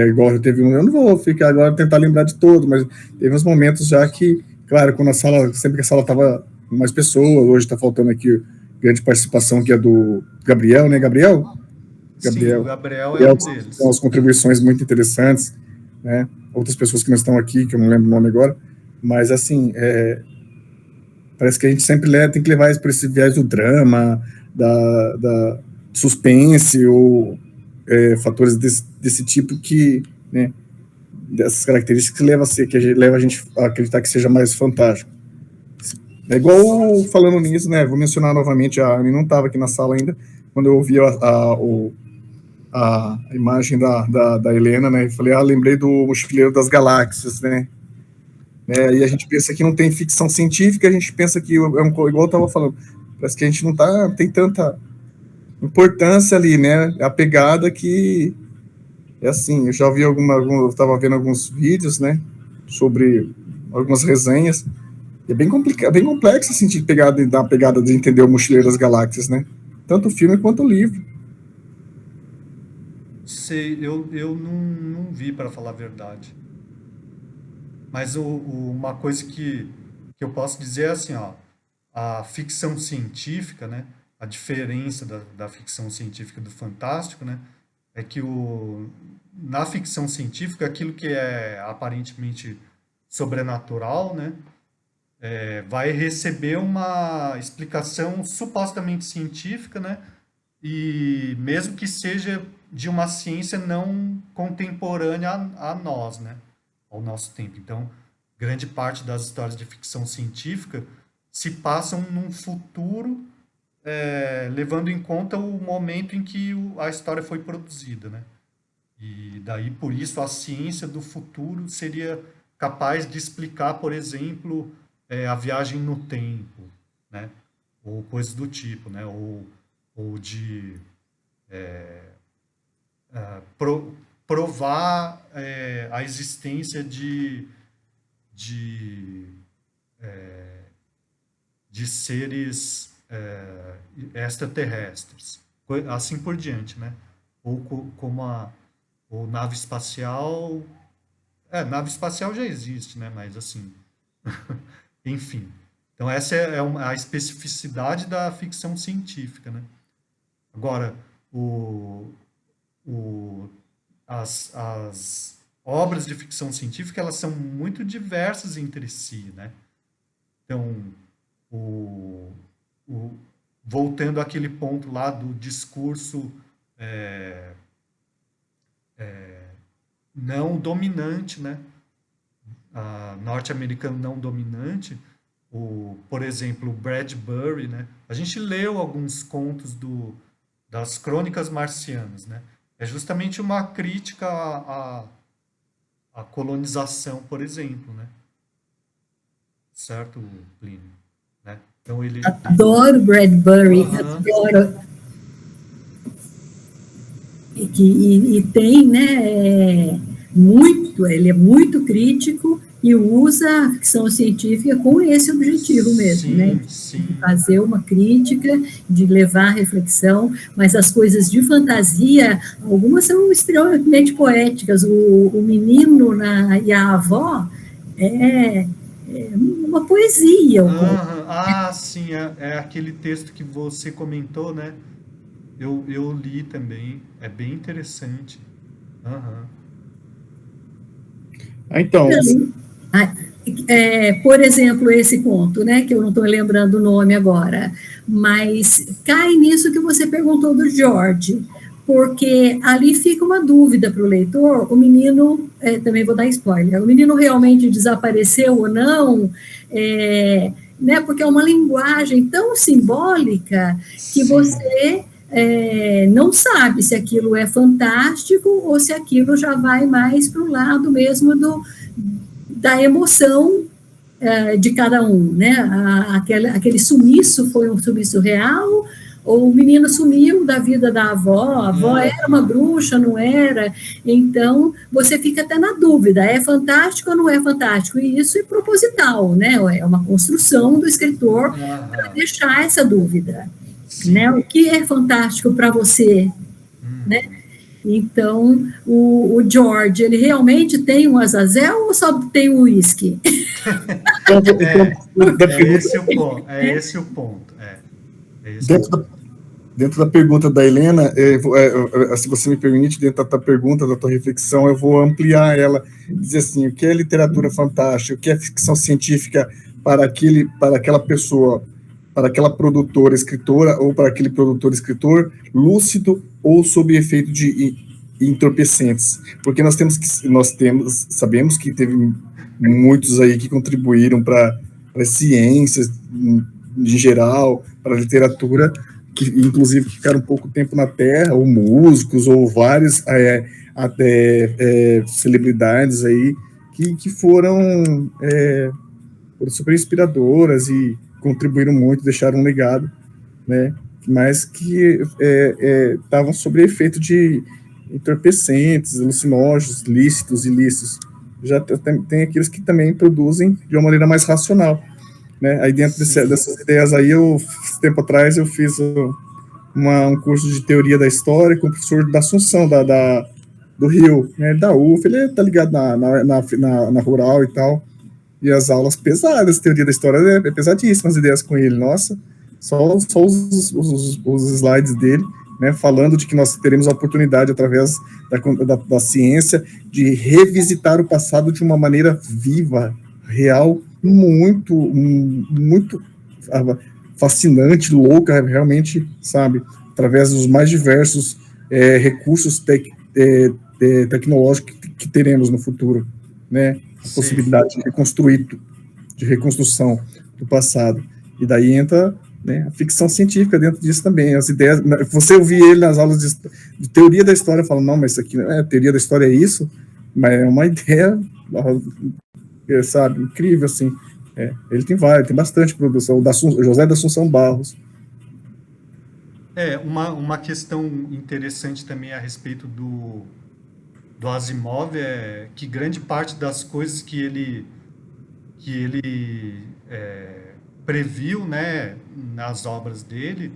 igual eu não vou ficar agora tentar lembrar de todo, mas teve uns momentos já que, claro, quando sempre que a sala estava mais pessoas, hoje está faltando aqui grande participação que é do Gabriel, né, Gabriel? Sim, o Gabriel, Gabriel é Gabriel um tem deles. umas contribuições muito interessantes, né? Outras pessoas que não estão aqui, que eu não lembro o nome agora, mas assim, parece que a gente sempre tem que levar isso para esse viés do drama, da suspense ou fatores desse tipo que, né, dessas características que leva a gente a acreditar que seja mais fantástico. É igual falando nisso, né? Vou mencionar novamente, a Anne não estava aqui na sala ainda, quando eu ouvi a imagem da Helena, né? E falei, lembrei do Mochileiro das Galáxias, né? E a gente pensa que não tem ficção científica, a gente pensa que igual eu estava falando, parece que a gente não tem tanta importância ali, né? A pegada que assim, eu já vi eu estava vendo alguns vídeos, né? Sobre algumas resenhas. E é bem complicado, bem complexo assim, dar a pegada de entender o Mochileiro das Galáxias, né? Tanto o filme quanto o livro. Sei, eu não vi, para falar a verdade. Mas uma coisa que eu posso dizer é assim, ó, a ficção científica, né, a diferença da ficção científica do fantástico, né, é que na ficção científica, aquilo que é aparentemente sobrenatural, né, vai receber uma explicação supostamente científica, né, e mesmo que seja de uma ciência não contemporânea a nós, né? Ao nosso tempo. Então, grande parte das histórias de ficção científica se passam num futuro, levando em conta o momento em que a história foi produzida, né? E daí, por isso, a ciência do futuro seria capaz de explicar, por exemplo, a viagem no tempo, né? Ou coisas do tipo, né? Ou de provar a existência de, de seres extraterrestres, assim por diante, né? Ou como ou nave espacial. Nave espacial já existe, né? Mas assim, enfim. Então essa é a especificidade da ficção científica, né? Agora, o, as obras de ficção científica elas são muito diversas entre si, né? Então, o, o, voltando àquele ponto lá do discurso não dominante, né? Norte-americano não dominante, por exemplo, o Bradbury, né? A gente leu alguns contos das Crônicas Marcianas, né? É justamente uma crítica à colonização, por exemplo, né? Certo, Plínio? Né? Então ele... Adoro Bradbury, Aham. adoro. E tem, né, ele é muito crítico e usa a ficção científica com esse objetivo mesmo, né, Sim, de sim. fazer uma crítica, de levar a reflexão, mas as coisas de fantasia, algumas são extremamente poéticas, o menino e a avó é uma poesia, o conto. Aham. Ah, sim, é aquele texto que você comentou, né? Eu li também, é bem interessante. Aham. Então, Por exemplo, esse conto, né, que eu não estou lembrando o nome agora, mas cai nisso que você perguntou do George, porque ali fica uma dúvida para o leitor, o menino, também vou dar spoiler, o menino realmente desapareceu ou não, né, porque é uma linguagem tão simbólica que Sim. você não sabe se aquilo é fantástico ou se aquilo já vai mais para o lado mesmo da emoção de cada um, né? Aquele sumiço foi um sumiço real, ou o menino sumiu da vida da avó, a avó era uma Aham. bruxa, não era? Então, você fica até na dúvida, é fantástico ou não é fantástico? E isso é proposital, né? É uma construção do escritor para Aham. deixar essa dúvida, né? Sim. O que é fantástico para você, né? Uhum. Então, o George, ele realmente tem um Azazel ou só tem o uísque? É, da pergunta, é esse o ponto. É esse o dentro ponto. da, dentro da pergunta da Helena, se você me permite, dentro da tua pergunta, da tua reflexão, eu vou ampliar ela, dizer assim, o que é literatura fantástica, o que é ficção científica para aquela pessoa, para aquela produtora, escritora, ou para aquele produtor, escritor, lúcido ou sob efeito de entorpecentes. Porque sabemos que teve muitos aí que contribuíram para as ciências, em geral, para a literatura, que inclusive ficaram pouco tempo na Terra, ou músicos, ou várias até celebridades aí, que foram super inspiradoras e contribuíram muito, deixaram um legado, né? Mas que estavam sob efeito de entorpecentes, alucinógenos, lícitos, ilícitos. Já tem aqueles que também produzem de uma maneira mais racional, né? Aí dentro Sim. dessas ideias aí, tempo atrás, eu fiz um curso de teoria da história com o professor da Assunção, do Rio, né, da UF, ele tá ligado na Rural e tal, e as aulas pesadas, teoria da história é pesadíssima, as ideias com ele, nossa, só os slides dele, né, falando de que nós teremos a oportunidade, através da ciência, de revisitar o passado de uma maneira viva, real, muito fascinante, louca, realmente, sabe, através dos mais diversos recursos tecnológicos que teremos no futuro, né, a Sim. possibilidade de reconstruir, de reconstrução do passado. E daí entra, né, a ficção científica dentro disso também. As ideias, você ouvir ele nas aulas de teoria da história, fala, não, mas isso aqui não é teoria da história, é isso, mas é uma ideia, sabe, incrível, assim. Ele tem bastante produção, José da Assunção Barros. Uma questão interessante também a respeito do Asimov é que grande parte das coisas que ele previu, né, nas obras dele,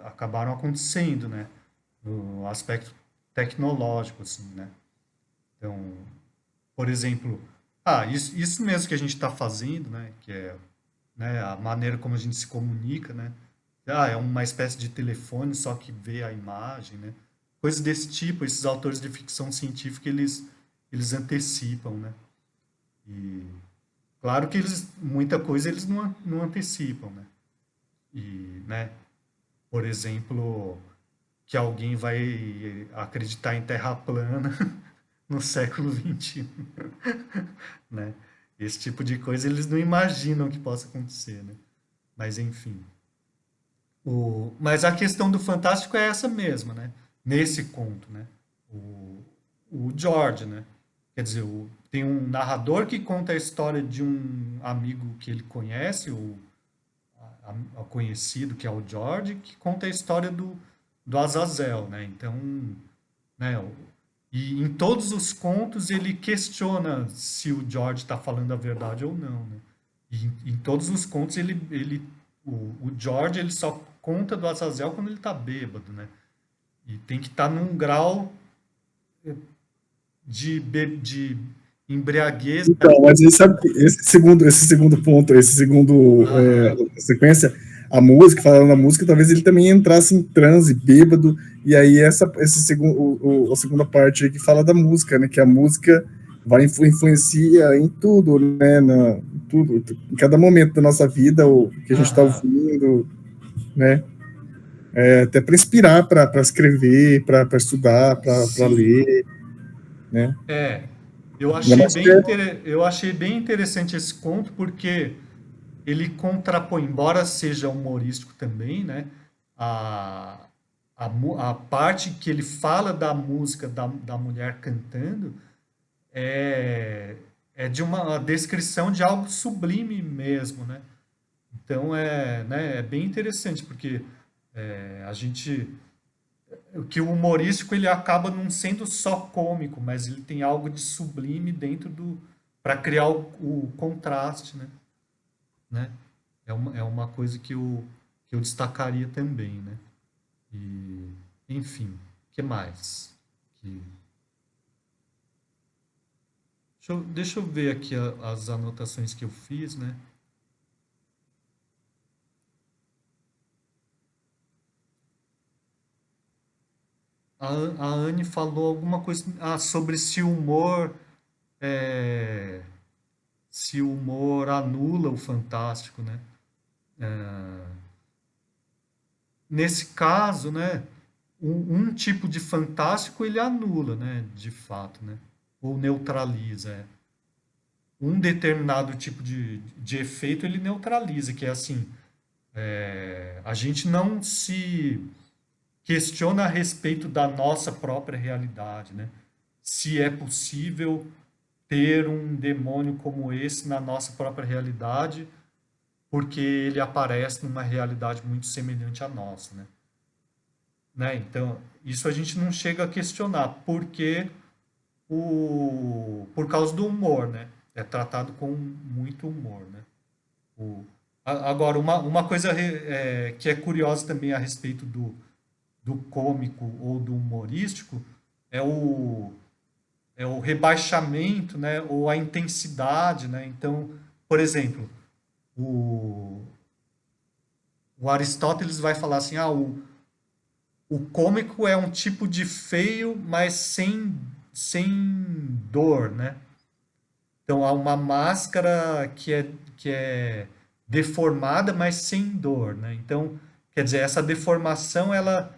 acabaram acontecendo, né, no aspecto tecnológico, assim, né. Então, por exemplo, isso mesmo que a gente está fazendo, né, que é, né, a maneira como a gente se comunica, né, é uma espécie de telefone, só que vê a imagem, né, coisas desse tipo, esses autores de ficção científica, eles antecipam, né, e claro que muita coisa eles não antecipam, né, e, né, por exemplo, que alguém vai acreditar em terra plana no século XXI, né? Esse tipo de coisa eles não imaginam que possa acontecer, né? Mas enfim. Mas a questão do fantástico é essa mesma, né? Nesse conto, né? O, o George, né? Quer dizer, tem um narrador que conta a história de um amigo que ele conhece, o conhecido, que é o George, que conta a história do Azazel, né? Então, né? E em todos os contos ele questiona se o George está falando a verdade ou não, né? E em todos os contos o George ele só conta do Azazel quando ele está bêbado, né? E tem que estar num grau de embriaguez. Então, mas aí sabe que esse segundo ponto, esse segundo sequência, a música, falando na música, talvez ele também entrasse em transe, bêbado, e aí esse segundo, a segunda parte aí que fala da música, né? Que a música influencia em tudo, né? Tudo, em cada momento da nossa vida, o que a gente está ouvindo, né? Até para inspirar, para escrever, para estudar, para ler, né? Eu achei bem interessante esse conto porque ele contrapõe, embora seja humorístico também, né? A, a parte que ele fala da música da mulher cantando é de uma descrição de algo sublime mesmo, né? Então né, é bem interessante porque a gente que o humorístico ele acaba não sendo só cômico, mas ele tem algo de sublime dentro do para criar o contraste, né? É uma coisa que eu destacaria também, né? E, enfim, o que mais? Que... deixa eu ver aqui as anotações que eu fiz, né? A Anne falou alguma coisa sobre se o humor anula o fantástico, né? Nesse caso, né, um tipo de fantástico ele anula, né, de fato, né, ou neutraliza. Um determinado tipo de efeito ele neutraliza, que é assim, a gente não se questiona a respeito da nossa própria realidade, né? Se é possível ter um demônio como esse na nossa própria realidade, porque ele aparece numa realidade muito semelhante à nossa, né? Então, isso a gente não chega a questionar, porque por causa do humor, né? É tratado com muito humor, né? Agora, uma coisa que é curiosa também a respeito do cômico ou do humorístico é o rebaixamento, né? Ou a intensidade, né? Então, por exemplo, o, o Aristóteles vai falar assim, o cômico é um tipo de feio, mas sem dor, né? Então há uma máscara que é deformada, mas sem dor, né? Então, quer dizer, essa deformação ela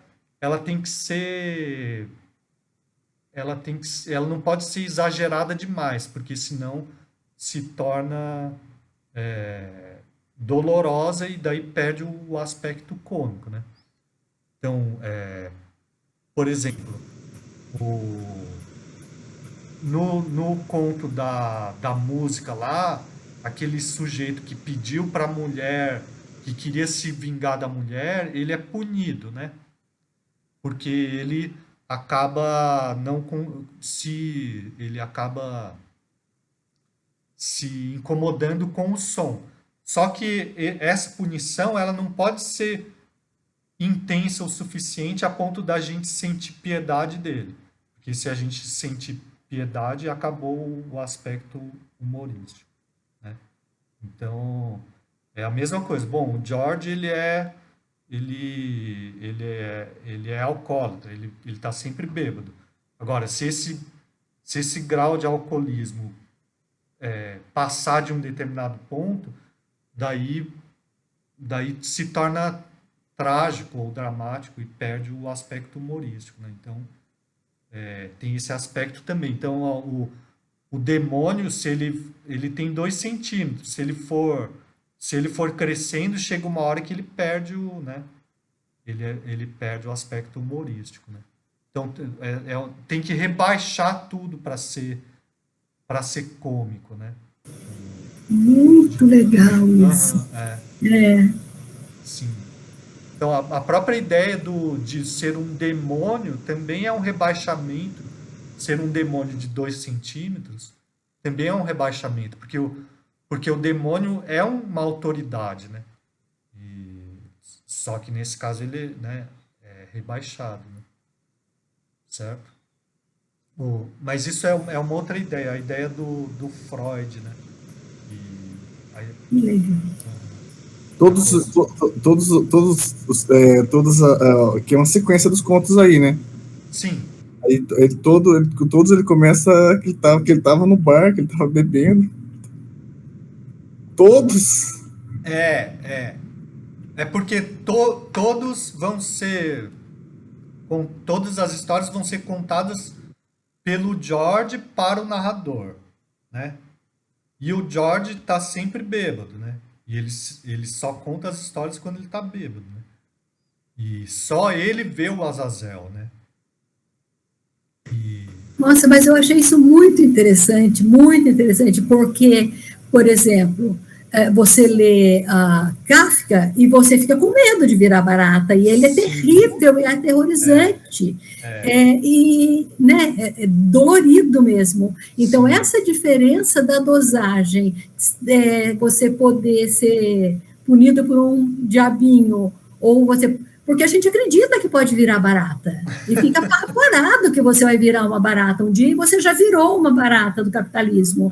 tem que ser ela não pode ser exagerada demais, porque senão se torna dolorosa e daí perde o aspecto cômico, né? Então, por exemplo, o, no conto da música lá, aquele sujeito que pediu para a mulher, que queria se vingar da mulher, ele é punido, né? Porque ele acaba não se ele acaba se incomodando com o som. Só que essa punição ela não pode ser intensa o suficiente a ponto da gente sentir piedade dele. Porque se a gente sentir piedade, acabou o aspecto humorístico, né? Então, é a mesma coisa. Bom, o George, ele é alcoólatra, ele está sempre bêbado. Agora, se esse grau de alcoolismo passar de um determinado ponto, daí se torna trágico ou dramático e perde o aspecto humorístico, né? Então, tem esse aspecto também. Então, o demônio, se ele tem 2 centímetros, se ele for crescendo, chega uma hora que ele perde o, né? Ele perde o aspecto humorístico, né? Então tem que rebaixar tudo para ser cômico, né? Muito legal isso. É, Sim. Então a própria ideia de ser um demônio também é um rebaixamento. Ser um demônio de 2 centímetros também é um rebaixamento, porque o demônio é uma autoridade, né? Só que nesse caso ele, né, é rebaixado, né? Certo? Mas isso é uma outra ideia, a ideia do Freud, né? que legal. Que é uma sequência dos contos aí, né? Sim. Todos ele começa que ele tava no bar, que ele tava bebendo. Todos. É porque todos vão ser. Todas as histórias vão ser contadas pelo George para o narrador, né? E o George tá sempre bêbado, né? E ele só conta as histórias quando ele tá bêbado, né? E só ele vê o Azazel, né? Nossa, mas eu achei isso muito interessante, porque, por exemplo, você lê Kafka e você fica com medo de virar barata, e ele é terrível, é aterrorizante, e né, é dolorido mesmo. Então, essa diferença da dosagem, você poder ser punido por um diabinho, ou você... Porque a gente acredita que pode virar barata. E fica apavorado que você vai virar uma barata um dia, e você já virou uma barata do capitalismo.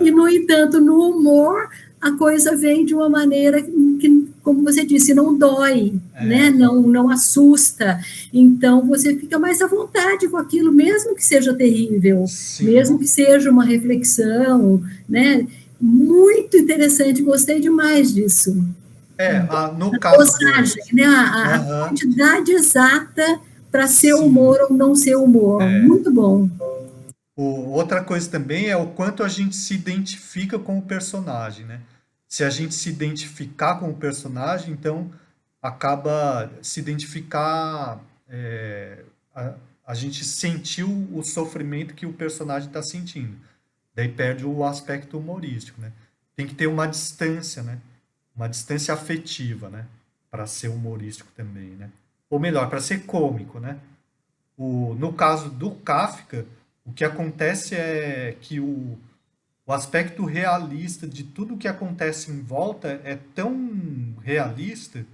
E, no entanto, no humor, a coisa vem de uma maneira que, como você disse, não dói, né? Não assusta. Então, você fica mais à vontade com aquilo, mesmo que seja terrível, mesmo que seja uma reflexão, né? Muito interessante, gostei demais disso. No caso dosagem, né? A quantidade exata para ser humor ou não ser humor. Muito bom. Outra coisa também é o quanto a gente se identifica com o personagem, né? Se a gente se identificar com o personagem, então acaba se identificar, a gente sentiu o sofrimento que o personagem está sentindo. Daí perde o aspecto humorístico, né? Tem que ter uma distância, né? Uma distância afetiva, né? Para ser humorístico também, né? Ou melhor, para ser cômico, né? No caso do Kafka, o que acontece é que o aspecto realista de tudo que acontece em volta é tão realista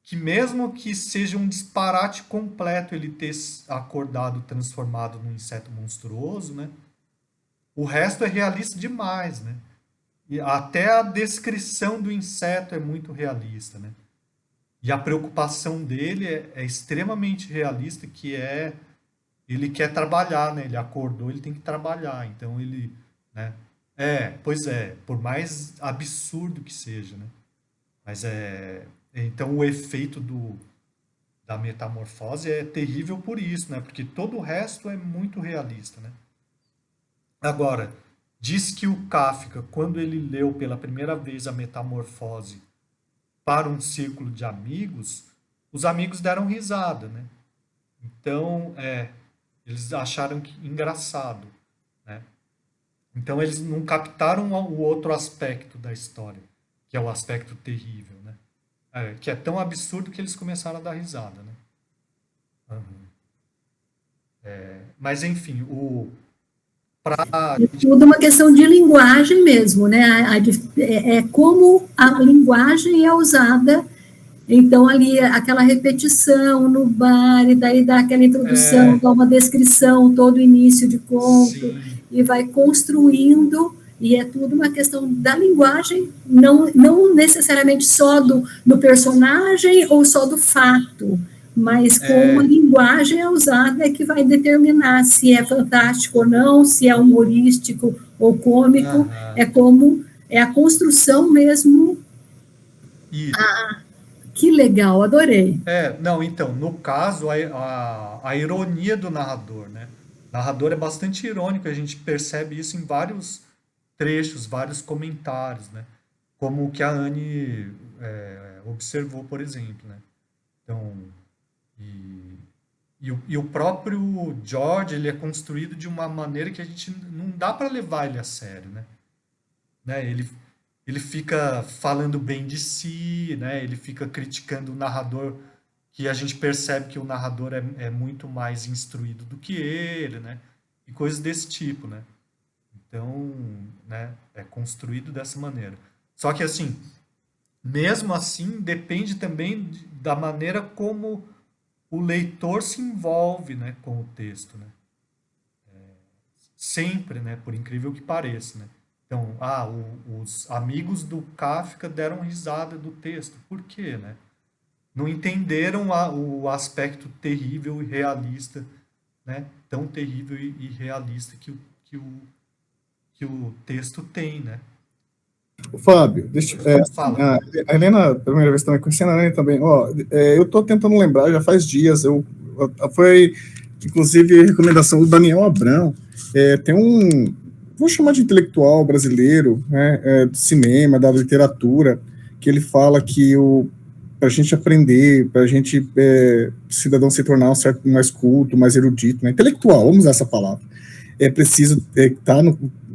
que mesmo que seja um disparate completo ele ter acordado transformado num inseto monstruoso, né? O resto é realista demais, né? E até a descrição do inseto é muito realista, né? E a preocupação dele é extremamente realista, que ele quer trabalhar, né? Ele acordou, ele tem que trabalhar, então ele, né? Pois é, por mais absurdo que seja, né? Mas então o efeito da metamorfose é terrível por isso, né? Porque todo o resto é muito realista, né? Agora, diz que o Kafka, quando ele leu pela primeira vez a Metamorfose para um círculo de amigos, os amigos deram risada, né? Então, eles acharam engraçado, né? Então, eles não captaram o outro aspecto da história, que é o aspecto terrível, né? Que é tão absurdo que eles começaram a dar risada, né? Mas, enfim, É tudo uma questão de linguagem mesmo, né? É como a linguagem é usada. Então, ali, aquela repetição no bar, e daí dá aquela introdução, dá uma descrição, todo o início de conto, e vai construindo, e é tudo uma questão da linguagem, não necessariamente só do personagem ou só do fato, mas como a linguagem é usada é que vai determinar se é fantástico ou não, se é humorístico ou cômico, é a construção mesmo. Que legal, adorei. Não, então, no caso, a ironia do narrador, né? narrador é bastante irônico, a gente percebe isso em vários trechos, vários comentários, né? Como o que a Anne observou, por exemplo, né? Então, e, e o próprio George, ele é construído de uma maneira que a gente não dá para levar ele a sério, né? Ele fica falando bem de si, né? Ele fica criticando o narrador, que a gente percebe que o narrador é muito mais instruído do que ele, né? E coisas desse tipo, né? Então, né, é construído dessa maneira. Só que assim, mesmo assim, depende também da maneira como o leitor se envolve, né, com o texto, né? Sempre, né, por incrível que pareça, né? Então, os amigos do Kafka deram risada do texto. Por quê, né? Não entenderam o aspecto terrível e realista, né? Tão terrível e realista que o texto tem, né? Fábio, Fala. a Helena, primeira vez também, conhecendo a Helena também, eu estou tentando lembrar, já faz dias, foi, inclusive, recomendação do Daniel Abrão, tem vou chamar de intelectual brasileiro, né, do cinema, da literatura, que ele fala que para a gente aprender, para a gente, cidadão se tornar mais culto, mais erudito, né, intelectual, vamos usar essa palavra, é preciso estar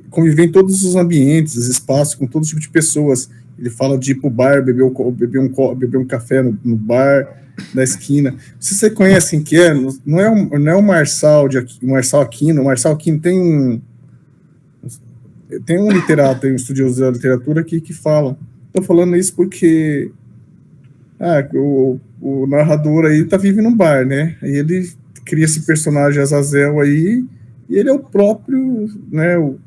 conviver em todos os ambientes, os espaços, com todo tipo de pessoas. Ele fala de ir pro bar, beber um café no bar da esquina. Se você conhece quem que é, não é o Marçal Aquino. O Marçal Aquino tem um literato, tem um estudioso da literatura que fala. Estou falando isso porque o narrador aí vive num bar, né? Aí ele cria esse personagem Azazel aí, e ele é o próprio, né, o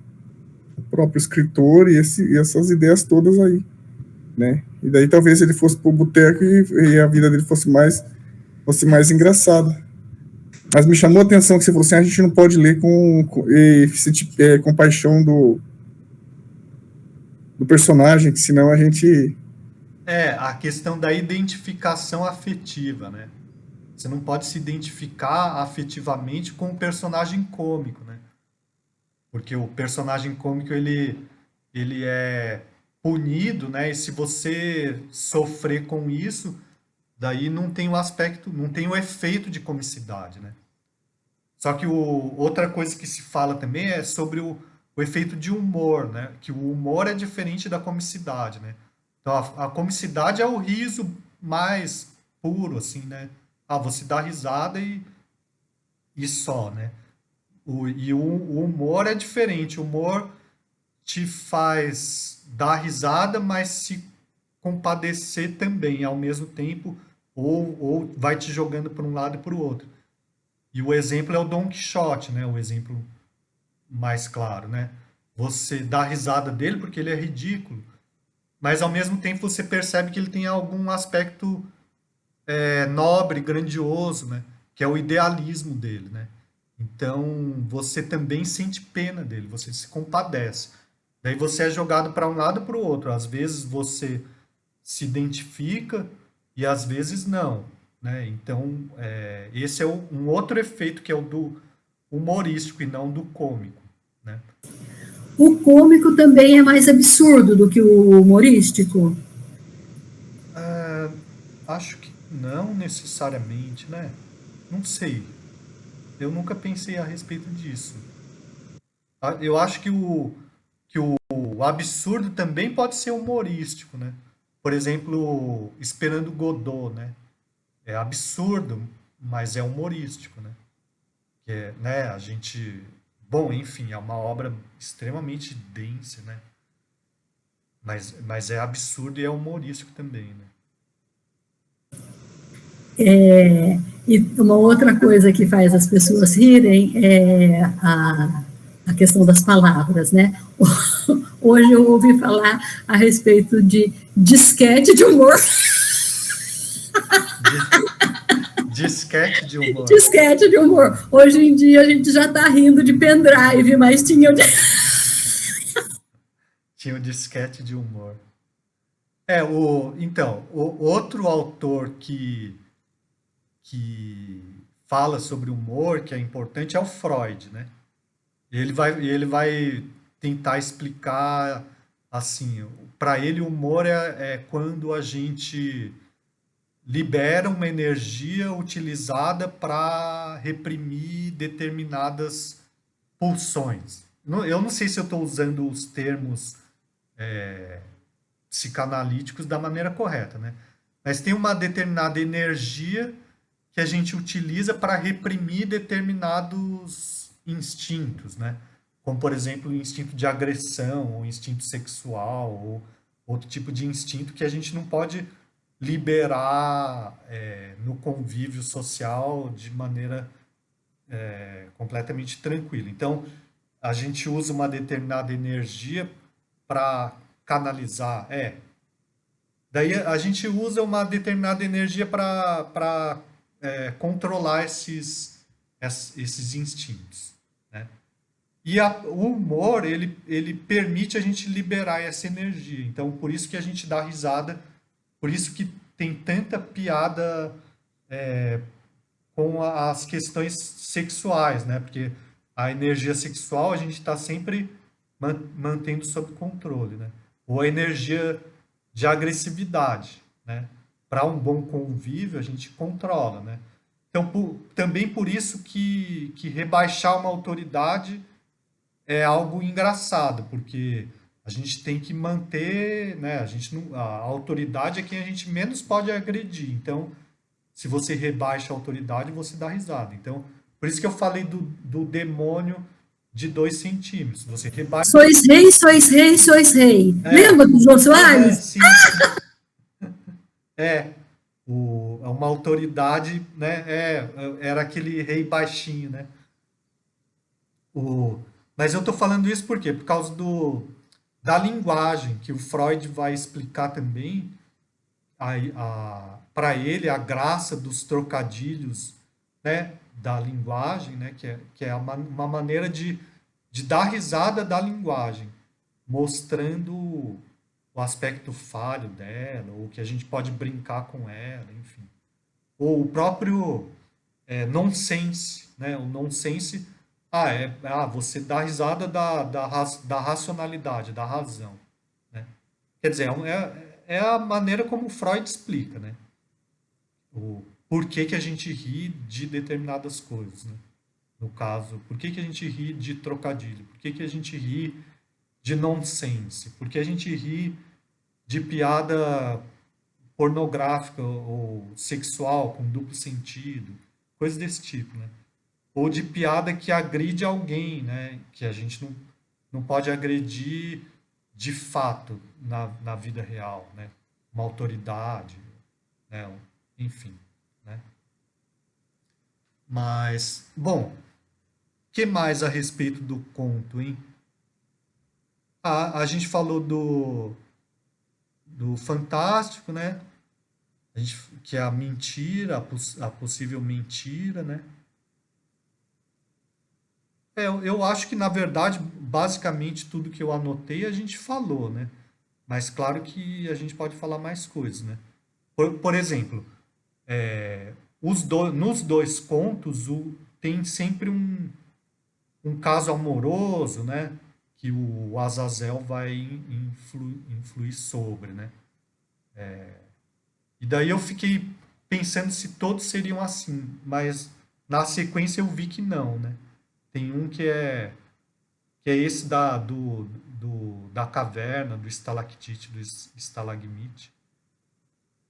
próprio escritor e essas ideias todas aí, né? E daí talvez ele fosse pro boteco e a vida dele fosse mais engraçada. Mas me chamou a atenção que você falou assim, a gente não pode ler sentir compaixão do personagem, que senão a gente... A questão da identificação afetiva, né? Você não pode se identificar afetivamente com o personagem cômico, né? Porque o personagem cômico, ele é punido, né? E se você sofrer com isso, daí não tem o aspecto, não tem o efeito de comicidade, né? Só que outra coisa que se fala também é sobre o efeito de humor, né? Que o humor é diferente da comicidade, né? Então a comicidade é o riso mais puro, assim, né? Você dá risada e só, né? O humor é diferente. O humor te faz dar risada, mas se compadecer também ao mesmo tempo, ou vai te jogando para um lado e para o outro. E o exemplo é o Don Quixote, né? O exemplo mais claro, né? Você dá risada dele porque ele é ridículo, mas ao mesmo tempo você percebe que ele tem algum aspecto nobre, grandioso, né? Que é o idealismo dele, né? Então você também sente pena dele, você se compadece. Daí você é jogado para um lado e para o outro. Às vezes você se identifica e às vezes não, né? Então esse é um outro efeito que é o do humorístico e não do cômico, né? O cômico também é mais absurdo do que o humorístico? Acho que não necessariamente, né? Não sei. Eu nunca pensei a respeito disso. Eu acho que o absurdo também pode ser humorístico, né? Por exemplo, Esperando Godot, né? É absurdo, mas é humorístico, né? Que é, né, a gente... Bom, enfim, é uma obra extremamente densa, né? Mas é absurdo e é humorístico também, né? E uma outra coisa que faz as pessoas rirem é a questão das palavras, né? Hoje eu ouvi falar a respeito de disquete de humor. Disquete de humor. Disquete de humor. Hoje em dia a gente já está rindo de pendrive, mas tinha... Tinha o disquete de humor. Então, o outro autor que fala sobre humor, que é importante, é o Freud, né? E ele vai tentar explicar assim, para ele o humor é quando a gente libera uma energia utilizada para reprimir determinadas pulsões. Eu não sei se eu estou usando os termos psicanalíticos da maneira correta, né? Mas tem uma determinada energia que a gente utiliza para reprimir determinados instintos, né? Como, por exemplo, o instinto de agressão, ou instinto sexual, ou outro tipo de instinto que a gente não pode liberar no convívio social de maneira completamente tranquila. Então, a gente usa uma determinada energia para canalizar. Daí a gente usa uma determinada energia para controlar esses instintos, né? E o humor, ele permite a gente liberar essa energia. Então, por isso que a gente dá risada, por isso que tem tanta piada com as questões sexuais, né? Porque a energia sexual a gente está sempre mantendo sob controle, né? Ou a energia de agressividade, né? Para um bom convívio a gente controla, né? Então, também por isso que rebaixar uma autoridade é algo engraçado, porque a gente tem que manter, né? A autoridade é quem a gente menos pode agredir. Então, se você rebaixa a autoridade, você dá risada. Então, por isso que eu falei do demônio de 2 centímetros. Você rebaixa. Sois rei, sois rei, sois rei. Lembra do Jô Soares? Sim. Uma autoridade, né? Era aquele rei baixinho, né? Mas eu estou falando isso por quê? Por causa da linguagem, que o Freud vai explicar também, para ele, a graça dos trocadilhos, né, da linguagem, né, que é uma maneira de dar risada da linguagem, mostrando o aspecto falho dela, ou que a gente pode brincar com ela, enfim. Ou o próprio nonsense, né? O nonsense, você dá risada da racionalidade, da razão, né? Quer dizer, é a maneira como Freud explica, né? O porquê que a gente ri de determinadas coisas, né? No caso, por que a gente ri de trocadilho? Por que a gente ri de nonsense? Por que a gente ri de piada pornográfica ou sexual com duplo sentido? Coisas desse tipo, né? Ou de piada que agride alguém, né? Que a gente não pode agredir de fato na vida real, né? Uma autoridade, né? Enfim, né? Mas, bom, o que mais a respeito do conto, hein? A gente falou do fantástico, né? Que é a mentira, a possível mentira, né? Eu acho que, na verdade, basicamente tudo que eu anotei a gente falou, né? Mas claro que a gente pode falar mais coisas, né? Por exemplo, nos 2 contos tem sempre um caso amoroso, né? Que o Azazel vai influir sobre, né? E daí eu fiquei pensando se todos seriam assim, mas na sequência eu vi que não, né? Tem um que é esse da caverna, do estalactite, do estalagmite.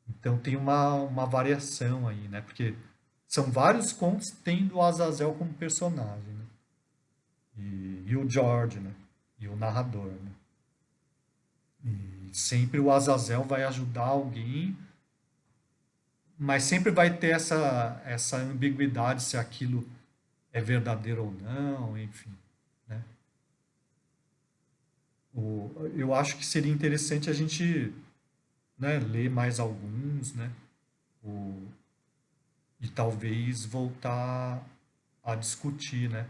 Então tem uma variação aí, né? Porque são vários contos tendo o Azazel como personagem, né? E o George, né? E o narrador, né? E sempre o Azazel vai ajudar alguém, mas sempre vai ter essa ambiguidade se aquilo é verdadeiro ou não, enfim, né? Eu acho que seria interessante a gente, né, ler mais alguns, né? E talvez voltar a discutir, né?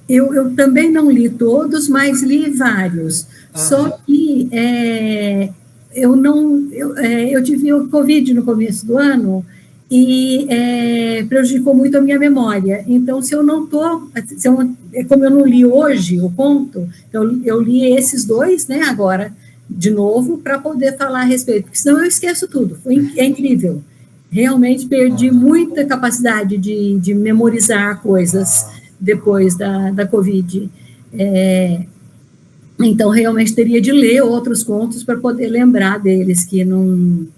Eu também não li todos, mas li vários. Só que eu tive o Covid no começo do ano e prejudicou muito a minha memória. Então, como eu não li hoje o conto, eu li esses dois, né, agora, de novo, para poder falar a respeito, porque senão eu esqueço tudo. É incrível. Realmente perdi muita capacidade de memorizar coisas depois da Covid. Então, realmente teria de ler outros contos para poder lembrar deles, que não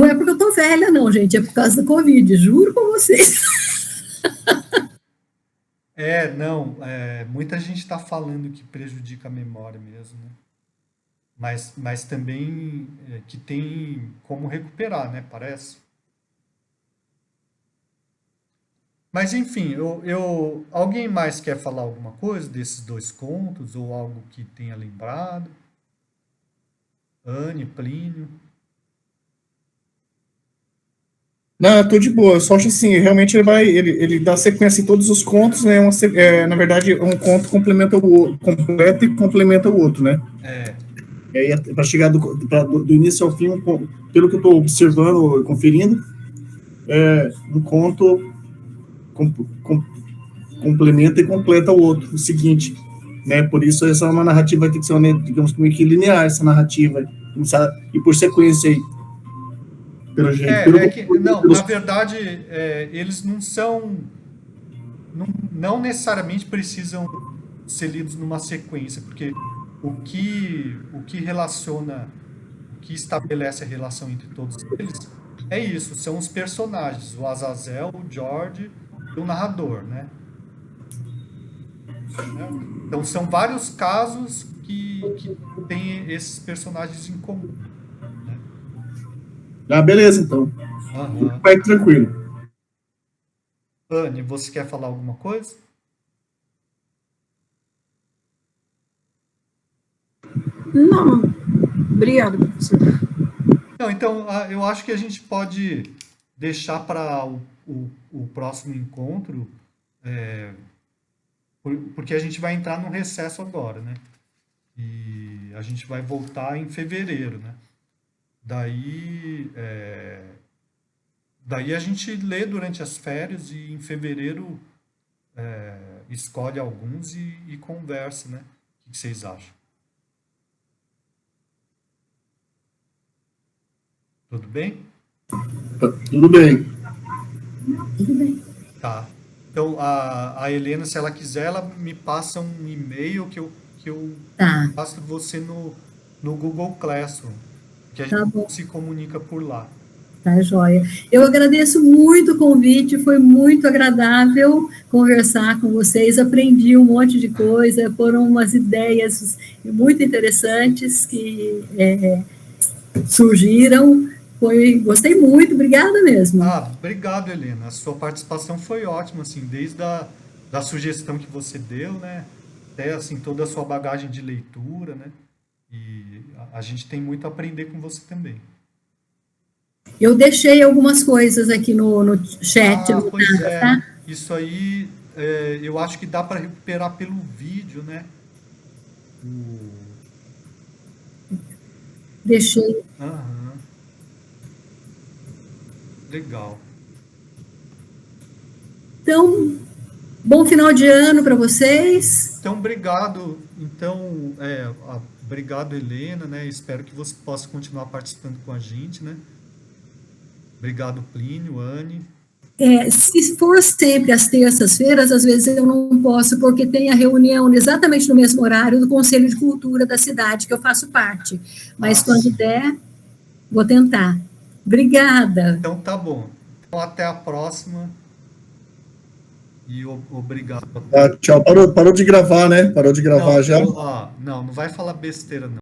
é porque eu estou velha, não, gente, é por causa da Covid, juro para vocês. Não, muita gente está falando que prejudica a memória mesmo, né? Mas também que tem como recuperar, né? Parece. Mas enfim, alguém mais quer falar alguma coisa desses dois contos ou algo que tenha lembrado? Anne, Plínio. Não, eu tô de boa, eu só acho assim, realmente ele dá sequência em todos os contos, né, na verdade, um conto complementa o outro, completa e complementa o outro, né? E aí, para chegar do início ao fim, pelo que eu estou observando, conferindo, um conto complementa e completa o outro, o seguinte, né? Por isso essa é uma narrativa que tem que ser, digamos, meio que linear, essa narrativa, e por sequência aí. Pelo jeito. Na verdade, eles não são. Não necessariamente precisam ser lidos numa sequência, porque o que relaciona, o que estabelece a relação entre todos eles é isso, são os personagens, o Azazel, o George e o narrador, né? Então são vários casos que têm esses personagens em comum. Beleza, então. Vai tranquilo. Anne, você quer falar alguma coisa? Não. Obrigada, professor. Não, então, eu acho que a gente pode deixar para o próximo encontro, porque a gente vai entrar no recesso agora, né? E a gente vai voltar em fevereiro, né? Daí a gente lê durante as férias e em fevereiro escolhe alguns e conversa, né? O que vocês acham? Tudo bem? Tudo bem. Tudo bem. Tá. Então, a Helena, se ela quiser, ela me passa um e-mail que eu passo você no Google Classroom, que a gente se comunica por lá. Tá, joia. Eu agradeço muito o convite, foi muito agradável conversar com vocês, aprendi um monte de coisa, foram umas ideias muito interessantes que surgiram, gostei muito, obrigada mesmo. Obrigado, Helena, a sua participação foi ótima, assim, desde da sugestão que você deu, né, até, assim, toda a sua bagagem de leitura, né, e a gente tem muito a aprender com você também. Eu deixei algumas coisas aqui no chat. Pois é, tá? Isso aí eu acho que dá para recuperar pelo vídeo, né? Deixei. Legal. Então, bom final de ano para vocês. Então, obrigado. Então, obrigado, Helena, né? Espero que você possa continuar participando com a gente, né? Obrigado, Plínio, Anne. Se for sempre às terças-feiras, às vezes eu não posso, porque tem a reunião exatamente no mesmo horário do Conselho de Cultura da cidade, que eu faço parte. Mas quando der, vou tentar. Obrigada. Então, tá bom. Então, até a próxima. E obrigado. Tchau. Parou de gravar, né? Parou de gravar já. Não vai falar besteira, não.